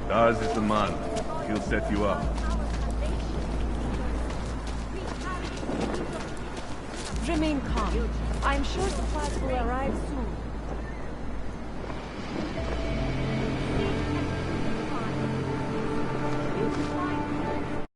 Daz is the man. He'll set you up. Remain calm. I'm sure supplies will arrive soon.